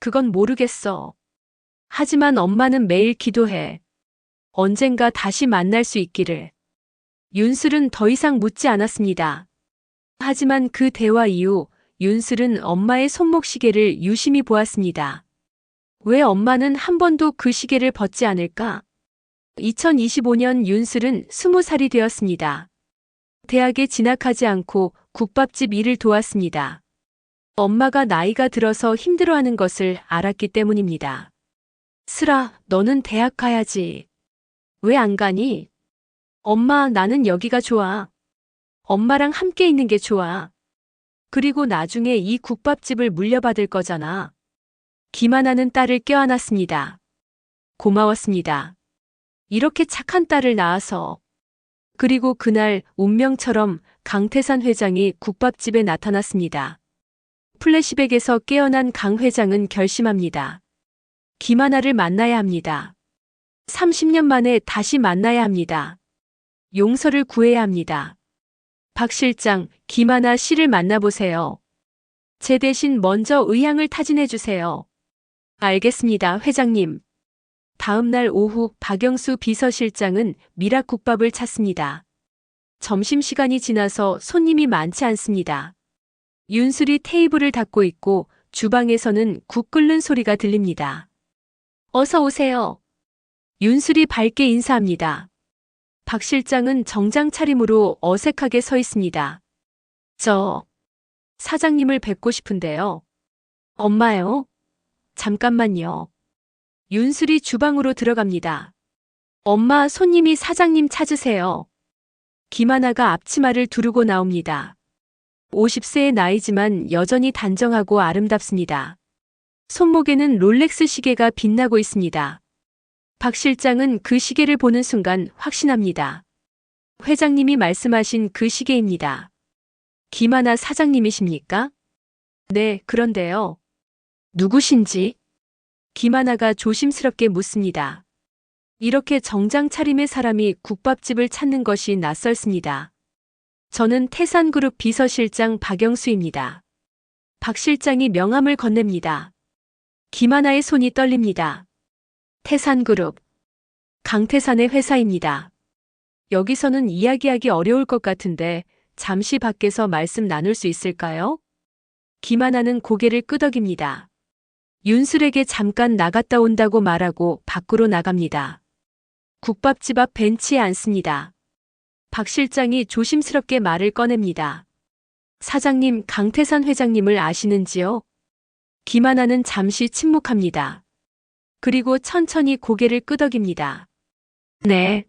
그건 모르겠어. 하지만 엄마는 매일 기도해. 언젠가 다시 만날 수 있기를. 윤슬은 더 이상 묻지 않았습니다. 하지만 그 대화 이후 윤슬은 엄마의 손목시계를 유심히 보았습니다. 왜 엄마는 한 번도 그 시계를 벗지 않을까? 2025년 윤슬은 20살이 되었습니다. 대학에 진학하지 않고 국밥집 일을 도왔습니다. 엄마가 나이가 들어서 힘들어하는 것을 알았기 때문입니다. 슬아, 너는 대학 가야지. 왜 안 가니? 엄마, 나는 여기가 좋아. 엄마랑 함께 있는 게 좋아. 그리고 나중에 이 국밥집을 물려받을 거잖아. 김하나는 딸을 껴안았습니다. 고마웠습니다. 이렇게 착한 딸을 낳아서. 그리고 그날 운명처럼 강태산 회장이 국밥집에 나타났습니다. 플래시백에서 깨어난 강 회장은 결심합니다. 김하나를 만나야 합니다. 30년 만에 다시 만나야 합니다. 용서를 구해야 합니다. 박 실장, 김하나 씨를 만나보세요. 제 대신 먼저 의향을 타진해 주세요. 알겠습니다, 회장님. 다음 날 오후 박영수 비서실장은 미락국밥을 찾습니다. 점심시간이 지나서 손님이 많지 않습니다. 윤슬이 테이블을 닦고 있고 주방에서는 국 끓는 소리가 들립니다. 어서 오세요. 윤슬이 밝게 인사합니다. 박 실장은 정장 차림으로 어색하게 서 있습니다. 사장님을 뵙고 싶은데요. 엄마요? 잠깐만요. 윤슬이 주방으로 들어갑니다. 엄마, 손님이 사장님 찾으세요. 김하나가 앞치마를 두르고 나옵니다. 50세의 나이지만 여전히 단정하고 아름답습니다. 손목에는 롤렉스 시계가 빛나고 있습니다. 박 실장은 그 시계를 보는 순간 확신합니다. 회장님이 말씀하신 그 시계입니다. 김하나 사장님이십니까? 네, 그런데요. 누구신지? 김하나가 조심스럽게 묻습니다. 이렇게 정장 차림의 사람이 국밥집을 찾는 것이 낯설습니다. 저는 태산그룹 비서실장 박영수입니다. 박 실장이 명함을 건넵니다. 김하나의 손이 떨립니다. 태산그룹. 강태산의 회사입니다. 여기서는 이야기하기 어려울 것 같은데 잠시 밖에서 말씀 나눌 수 있을까요? 김하나는 고개를 끄덕입니다. 윤슬에게 잠깐 나갔다 온다고 말하고 밖으로 나갑니다. 국밥집 앞 벤치에 앉습니다. 박 실장이 조심스럽게 말을 꺼냅니다. 사장님, 강태산 회장님을 아시는지요? 김하나는 잠시 침묵합니다. 그리고 천천히 고개를 끄덕입니다. 네.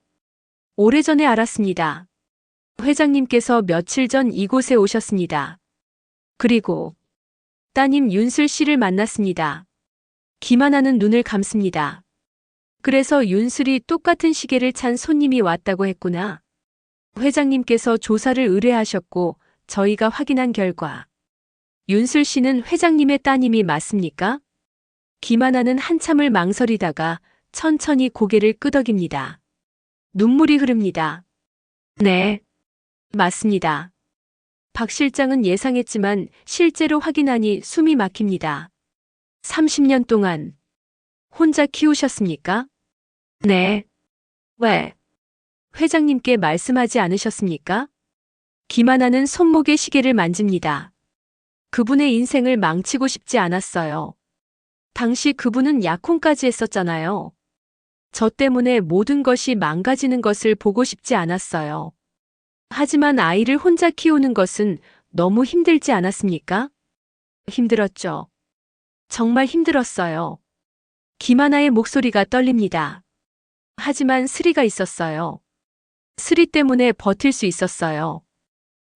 오래전에 알았습니다. 회장님께서 며칠 전 이곳에 오셨습니다. 그리고 따님 윤슬 씨를 만났습니다. 김하나는 눈을 감습니다. 그래서 윤슬이 똑같은 시계를 찬 손님이 왔다고 했구나. 회장님께서 조사를 의뢰하셨고 저희가 확인한 결과 윤슬 씨는 회장님의 따님이 맞습니까? 김하나는 한참을 망설이다가 천천히 고개를 끄덕입니다. 눈물이 흐릅니다. 네, 맞습니다. 박 실장은 예상했지만 실제로 확인하니 숨이 막힙니다. 30년 동안 혼자 키우셨습니까? 네. 왜? 회장님께 말씀하지 않으셨습니까? 김하나는 손목에 시계를 만집니다. 그분의 인생을 망치고 싶지 않았어요. 당시 그분은 약혼까지 했었잖아요. 저 때문에 모든 것이 망가지는 것을 보고 싶지 않았어요. 하지만 아이를 혼자 키우는 것은 너무 힘들지 않았습니까? 힘들었죠. 정말 힘들었어요. 김하나의 목소리가 떨립니다. 하지만 스리가 있었어요. 스리 때문에 버틸 수 있었어요.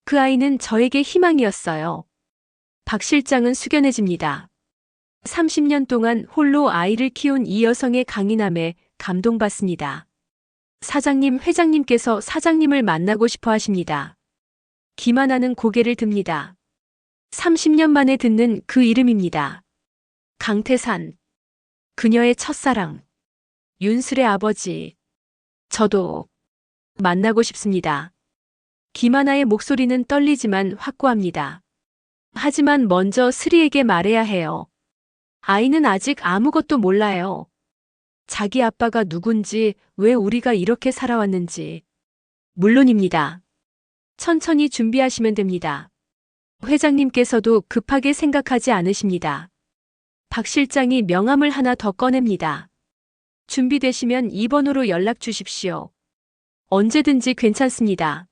그 아이는 저에게 희망이었어요. 박 실장은 숙연해집니다. 30년 동안 홀로 아이를 키운 이 여성의 강인함에 감동받습니다. 사장님, 회장님께서 사장님을 만나고 싶어 하십니다. 김하나는 고개를 듭니다. 30년 만에 듣는 그 이름입니다. 강태산. 그녀의 첫사랑. 윤슬의 아버지. 저도 만나고 싶습니다. 김하나의 목소리는 떨리지만 확고합니다. 하지만 먼저 스리에게 말해야 해요. 아이는 아직 아무것도 몰라요. 자기 아빠가 누군지, 왜 우리가 이렇게 살아왔는지. 물론입니다. 천천히 준비하시면 됩니다. 회장님께서도 급하게 생각하지 않으십니다. 박 실장이 명함을 하나 더 꺼냅니다. 준비되시면 이 번호로 연락 주십시오. 언제든지 괜찮습니다.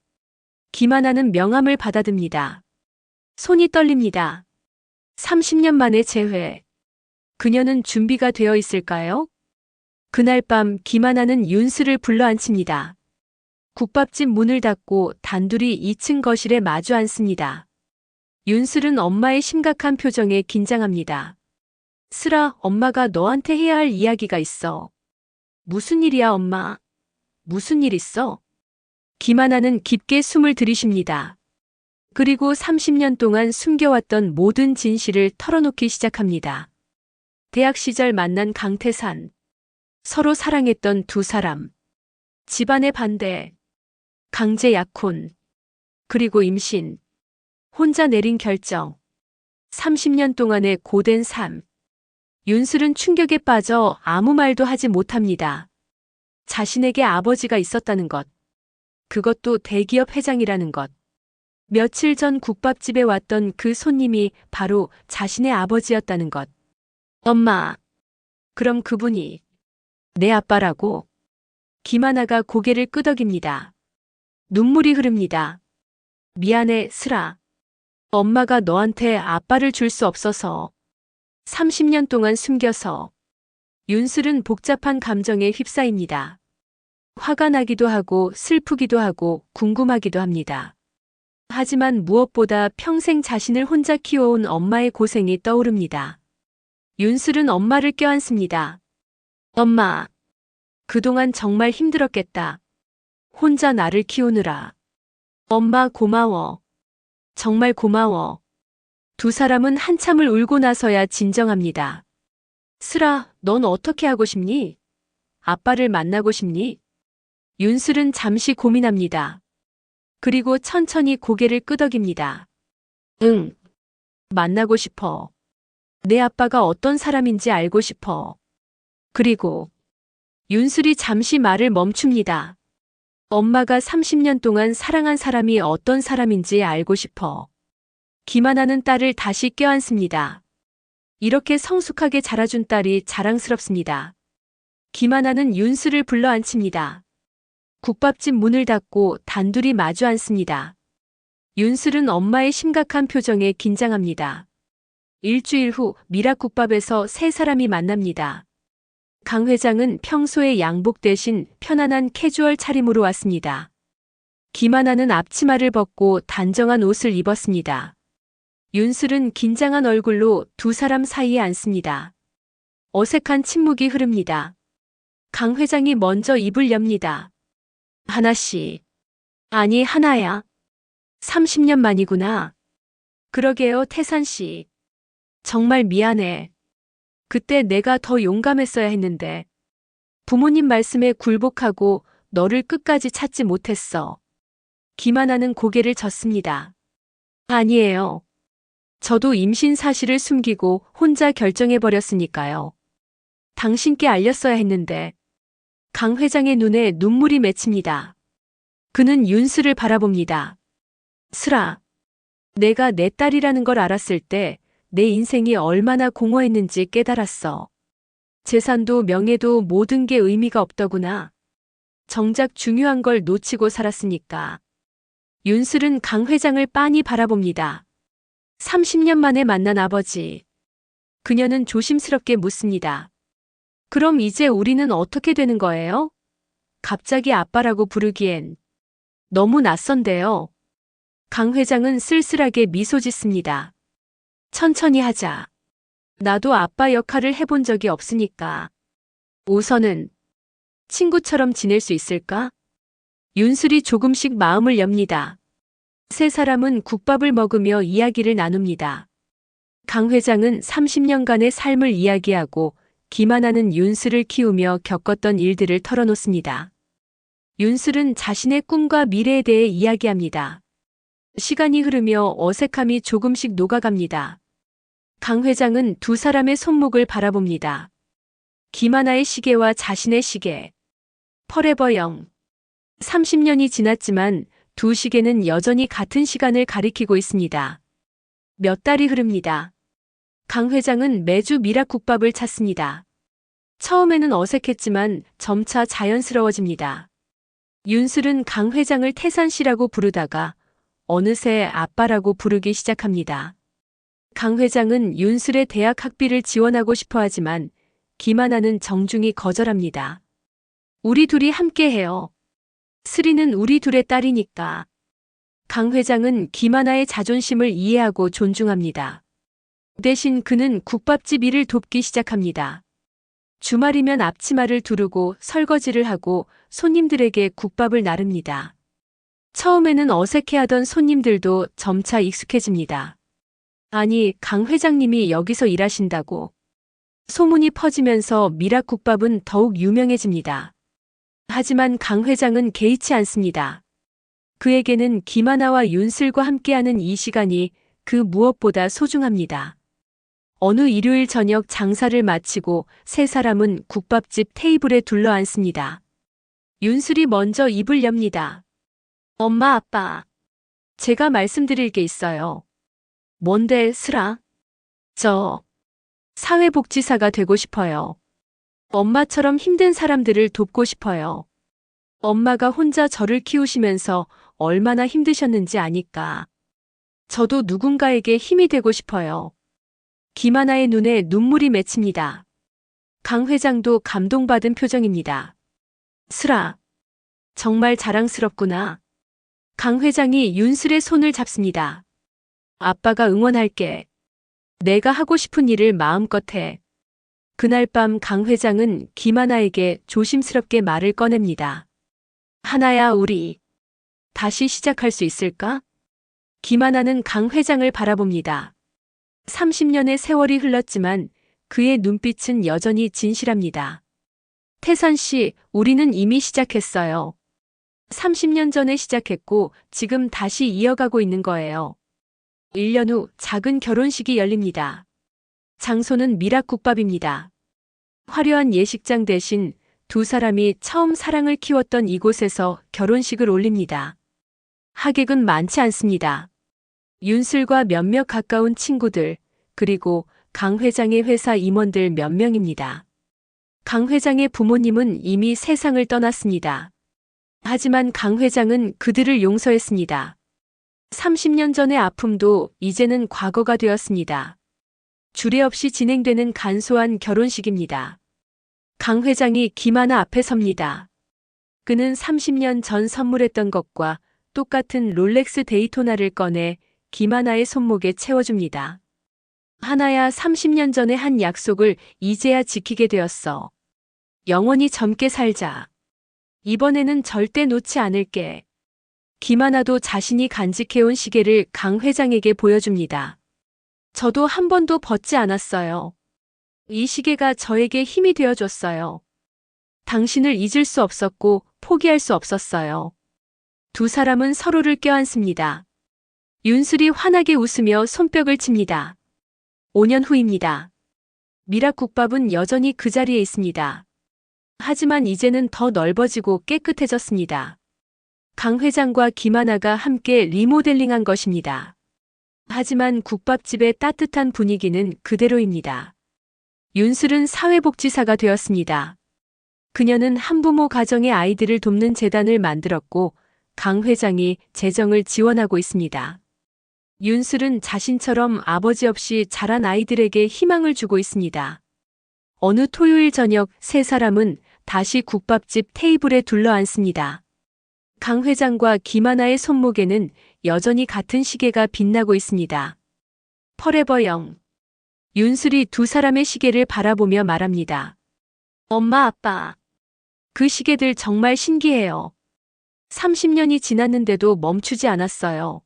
김하나는 명함을 받아듭니다. 손이 떨립니다. 30년 만에 재회. 그녀는 준비가 되어 있을까요? 그날 밤 김하나는 윤슬을 불러앉힙니다. 국밥집 문을 닫고 단둘이 2층 거실에 마주 앉습니다. 윤슬은 엄마의 심각한 표정에 긴장합니다. 슬아, 엄마가 너한테 해야 할 이야기가 있어. 무슨 일이야, 엄마? 무슨 일 있어? 김하나는 깊게 숨을 들이쉽니다. 그리고 30년 동안 숨겨왔던 모든 진실을 털어놓기 시작합니다. 대학 시절 만난 강태산. 서로 사랑했던 두 사람. 집안의 반대. 강제 약혼. 그리고 임신. 혼자 내린 결정. 30년 동안의 고된 삶. 윤슬은 충격에 빠져 아무 말도 하지 못합니다. 자신에게 아버지가 있었다는 것. 그것도 대기업 회장이라는 것. 며칠 전 국밥집에 왔던 그 손님이 바로 자신의 아버지였다는 것. 엄마. 그럼 그분이 내 아빠라고? 김하나가 고개를 끄덕입니다. 눈물이 흐릅니다. 미안해, 슬아. 엄마가 너한테 아빠를 줄 수 없어서. 30년 동안 숨겨서. 윤슬은 복잡한 감정에 휩싸입니다. 화가 나기도 하고 슬프기도 하고 궁금하기도 합니다. 하지만 무엇보다 평생 자신을 혼자 키워온 엄마의 고생이 떠오릅니다. 윤슬은 엄마를 껴안습니다. 엄마, 그동안 정말 힘들었겠다. 혼자 나를 키우느라. 엄마 고마워. 정말 고마워. 두 사람은 한참을 울고 나서야 진정합니다. 슬아, 넌 어떻게 하고 싶니? 아빠를 만나고 싶니? 윤슬은 잠시 고민합니다. 그리고 천천히 고개를 끄덕입니다. 응, 만나고 싶어. 내 아빠가 어떤 사람인지 알고 싶어. 그리고 윤슬이 잠시 말을 멈춥니다. 엄마가 30년 동안 사랑한 사람이 어떤 사람인지 알고 싶어. 기만하는 딸을 다시 껴안습니다. 이렇게 성숙하게 자라준 딸이 자랑스럽습니다. 기만하는 윤슬을 불러 앉힙니다. 국밥집 문을 닫고 단둘이 마주 앉습니다. 윤슬은 엄마의 심각한 표정에 긴장합니다. 일주일 후 미락국밥에서 세 사람이 만납니다. 강 회장은 평소의 양복 대신 편안한 캐주얼 차림으로 왔습니다. 김하나는 앞치마를 벗고 단정한 옷을 입었습니다. 윤슬은 긴장한 얼굴로 두 사람 사이에 앉습니다. 어색한 침묵이 흐릅니다. 강 회장이 먼저 입을 엽니다. 하나씨. 아니, 하나야. 30년 만이구나. 그러게요, 태산씨. 정말 미안해. 그때 내가 더 용감했어야 했는데. 부모님 말씀에 굴복하고 너를 끝까지 찾지 못했어. 김하나는 고개를 젓습니다. 아니에요. 저도 임신 사실을 숨기고 혼자 결정해버렸으니까요. 당신께 알렸어야 했는데. 강 회장의 눈에 눈물이 맺힙니다. 그는 윤슬을 바라봅니다. 슬아, 내가 내 딸이라는 걸 알았을 때 내 인생이 얼마나 공허했는지 깨달았어. 재산도 명예도 모든 게 의미가 없더구나. 정작 중요한 걸 놓치고 살았으니까. 윤슬은 강 회장을 빤히 바라봅니다. 30년 만에 만난 아버지. 그녀는 조심스럽게 묻습니다. 그럼 이제 우리는 어떻게 되는 거예요? 갑자기 아빠라고 부르기엔 너무 낯선데요. 강 회장은 쓸쓸하게 미소 짓습니다. 천천히 하자. 나도 아빠 역할을 해본 적이 없으니까. 우선은 친구처럼 지낼 수 있을까? 윤슬이 조금씩 마음을 엽니다. 세 사람은 국밥을 먹으며 이야기를 나눕니다. 강 회장은 30년간의 삶을 이야기하고 김하나는 윤슬을 키우며 겪었던 일들을 털어놓습니다. 윤슬은 자신의 꿈과 미래에 대해 이야기합니다. 시간이 흐르며 어색함이 조금씩 녹아갑니다. 강 회장은 두 사람의 손목을 바라봅니다. 김하나의 시계와 자신의 시계. 퍼레버 영. 30년이 지났지만 두 시계는 여전히 같은 시간을 가리키고 있습니다. 몇 달이 흐릅니다. 강 회장은 매주 미락국밥을 찾습니다. 처음에는 어색했지만 점차 자연스러워집니다. 윤슬은 강 회장을 태산씨라고 부르다가 어느새 아빠라고 부르기 시작합니다. 강 회장은 윤슬의 대학 학비를 지원하고 싶어 하지만 김하나는 정중히 거절합니다. 우리 둘이 함께 해요. 슬이는 우리 둘의 딸이니까. 강 회장은 김하나의 자존심을 이해하고 존중합니다. 대신 그는 국밥집 일을 돕기 시작합니다. 주말이면 앞치마를 두르고 설거지를 하고 손님들에게 국밥을 나릅니다. 처음에는 어색해하던 손님들도 점차 익숙해집니다. 아니, 강 회장님이 여기서 일하신다고. 소문이 퍼지면서 미락국밥은 더욱 유명해집니다. 하지만 강 회장은 개의치 않습니다. 그에게는 김하나와 윤슬과 함께하는 이 시간이 그 무엇보다 소중합니다. 어느 일요일 저녁 장사를 마치고 세 사람은 국밥집 테이블에 둘러앉습니다. 윤슬이 먼저 입을 엽니다. 엄마, 아빠. 제가 말씀드릴 게 있어요. 뭔데, 슬아? 저 사회복지사가 되고 싶어요. 엄마처럼 힘든 사람들을 돕고 싶어요. 엄마가 혼자 저를 키우시면서 얼마나 힘드셨는지 아니까. 저도 누군가에게 힘이 되고 싶어요. 김하나의 눈에 눈물이 맺힙니다. 강 회장도 감동받은 표정입니다. 슬아, 정말 자랑스럽구나. 강 회장이 윤슬의 손을 잡습니다. 아빠가 응원할게. 내가 하고 싶은 일을 마음껏 해. 그날 밤 강 회장은 김하나에게 조심스럽게 말을 꺼냅니다. 하나야, 우리 다시 시작할 수 있을까? 김하나는 강 회장을 바라봅니다. 30년의 세월이 흘렀지만 그의 눈빛은 여전히 진실합니다. 태선 씨, 우리는 이미 시작했어요. 30년 전에 시작했고 지금 다시 이어가고 있는 거예요. 1년 후 작은 결혼식이 열립니다. 장소는 미락국밥입니다. 화려한 예식장 대신 두 사람이 처음 사랑을 키웠던 이곳에서 결혼식을 올립니다. 하객은 많지 않습니다. 윤슬과 몇몇 가까운 친구들, 그리고 강 회장의 회사 임원들 몇 명입니다. 강 회장의 부모님은 이미 세상을 떠났습니다. 하지만 강 회장은 그들을 용서했습니다. 30년 전의 아픔도 이제는 과거가 되었습니다. 주례 없이 진행되는 간소한 결혼식입니다. 강 회장이 김하나 앞에 섭니다. 그는 30년 전 선물했던 것과 똑같은 롤렉스 데이토나를 꺼내 김하나의 손목에 채워줍니다. 하나야, 30년 전에 한 약속을 이제야 지키게 되었어. 영원히 젊게 살자. 이번에는 절대 놓지 않을게. 김하나도 자신이 간직해온 시계를 강 회장에게 보여줍니다. 저도 한 번도 벗지 않았어요. 이 시계가 저에게 힘이 되어줬어요. 당신을 잊을 수 없었고 포기할 수 없었어요. 두 사람은 서로를 껴안습니다. 윤슬이 환하게 웃으며 손뼉을 칩니다. 5년 후입니다. 미락국밥은 여전히 그 자리에 있습니다. 하지만 이제는 더 넓어지고 깨끗해졌습니다. 강 회장과 김하나가 함께 리모델링한 것입니다. 하지만 국밥집의 따뜻한 분위기는 그대로입니다. 윤슬은 사회복지사가 되었습니다. 그녀는 한부모 가정의 아이들을 돕는 재단을 만들었고 강 회장이 재정을 지원하고 있습니다. 윤슬은 자신처럼 아버지 없이 자란 아이들에게 희망을 주고 있습니다. 어느 토요일 저녁 세 사람은 다시 국밥집 테이블에 둘러앉습니다. 강 회장과 김하나의 손목에는 여전히 같은 시계가 빛나고 있습니다. Forever Young. 윤슬이 두 사람의 시계를 바라보며 말합니다. 엄마, 아빠. 그 시계들 정말 신기해요. 30년이 지났는데도 멈추지 않았어요.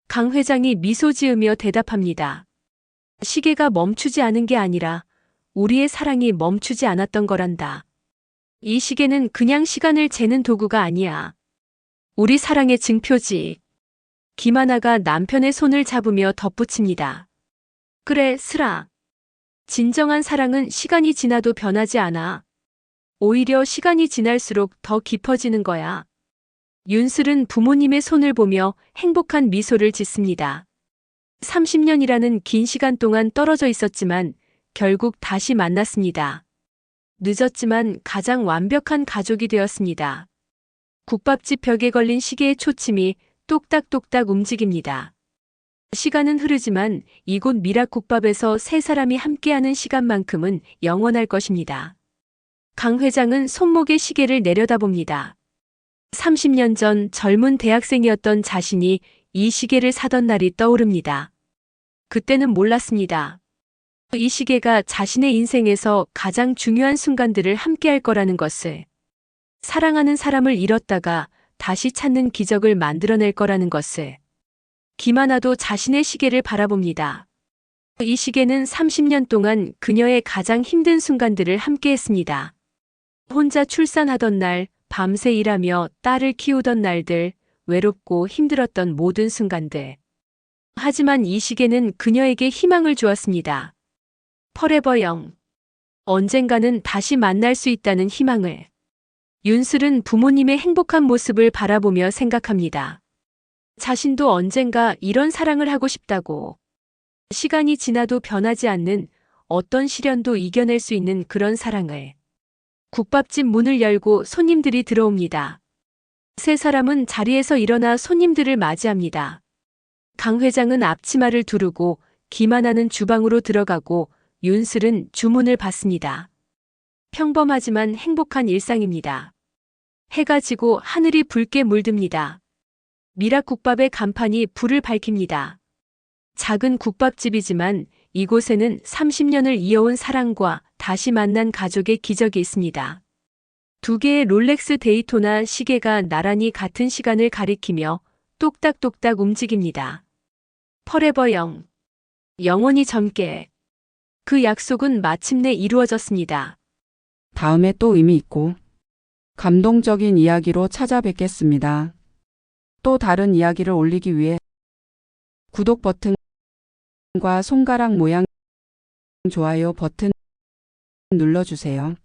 강 회장이 미소 지으며 대답합니다. 시계가 멈추지 않은 게 아니라 우리의 사랑이 멈추지 않았던 거란다. 이 시계는 그냥 시간을 재는 도구가 아니야. 우리 사랑의 증표지. 김하나가 남편의 손을 잡으며 덧붙입니다. 그래, 슬아. 진정한 사랑은 시간이 지나도 변하지 않아. 오히려 시간이 지날수록 더 깊어지는 거야. 윤슬은 부모님의 손을 보며 행복한 미소를 짓습니다. 30년이라는 긴 시간 동안 떨어져 있었지만 결국 다시 만났습니다. 늦었지만 가장 완벽한 가족이 되었습니다. 국밥집 벽에 걸린 시계의 초침이 똑딱똑딱 움직입니다. 시간은 흐르지만 이곳 미락국밥에서 세 사람이 함께하는 시간만큼은 영원할 것입니다. 강 회장은 손목의 시계를 내려다봅니다. 30년 전 젊은 대학생이었던 자신이 이 시계를 사던 날이 떠오릅니다. 그때는 몰랐습니다. 이 시계가 자신의 인생에서 가장 중요한 순간들을 함께할 거라는 것을. 사랑하는 사람을 잃었다가 다시 찾는 기적을 만들어낼 거라는 것을. 김하나도 자신의 시계를 바라봅니다. 이 시계는 30년 동안 그녀의 가장 힘든 순간들을 함께했습니다. 혼자 출산하던 날, 밤새 일하며 딸을 키우던 날들, 외롭고 힘들었던 모든 순간들. 하지만 이 시계는 그녀에게 희망을 주었습니다. Forever Young. 언젠가는 다시 만날 수 있다는 희망을. 윤슬은 부모님의 행복한 모습을 바라보며 생각합니다. 자신도 언젠가 이런 사랑을 하고 싶다고. 시간이 지나도 변하지 않는 어떤 시련도 이겨낼 수 있는 그런 사랑을. 국밥집 문을 열고 손님들이 들어옵니다. 세 사람은 자리에서 일어나 손님들을 맞이합니다. 강 회장은 앞치마를 두르고 김하나는 주방으로 들어가고 윤슬은 주문을 받습니다. 평범하지만 행복한 일상입니다. 해가 지고 하늘이 붉게 물듭니다. 미락국밥의 간판이 불을 밝힙니다. 작은 국밥집이지만 이곳에는 30년을 이어온 사랑과 다시 만난 가족의 기적이 있습니다. 두 개의 롤렉스 데이토나 시계가 나란히 같은 시간을 가리키며 똑딱똑딱 움직입니다. Forever Young. 영원히 젊게. 그 약속은 마침내 이루어졌습니다.
다음에 또 의미 있고 감동적인 이야기로 찾아뵙겠습니다. 또 다른 이야기를 올리기 위해 구독 버튼과 손가락 모양 좋아요 버튼 눌러주세요.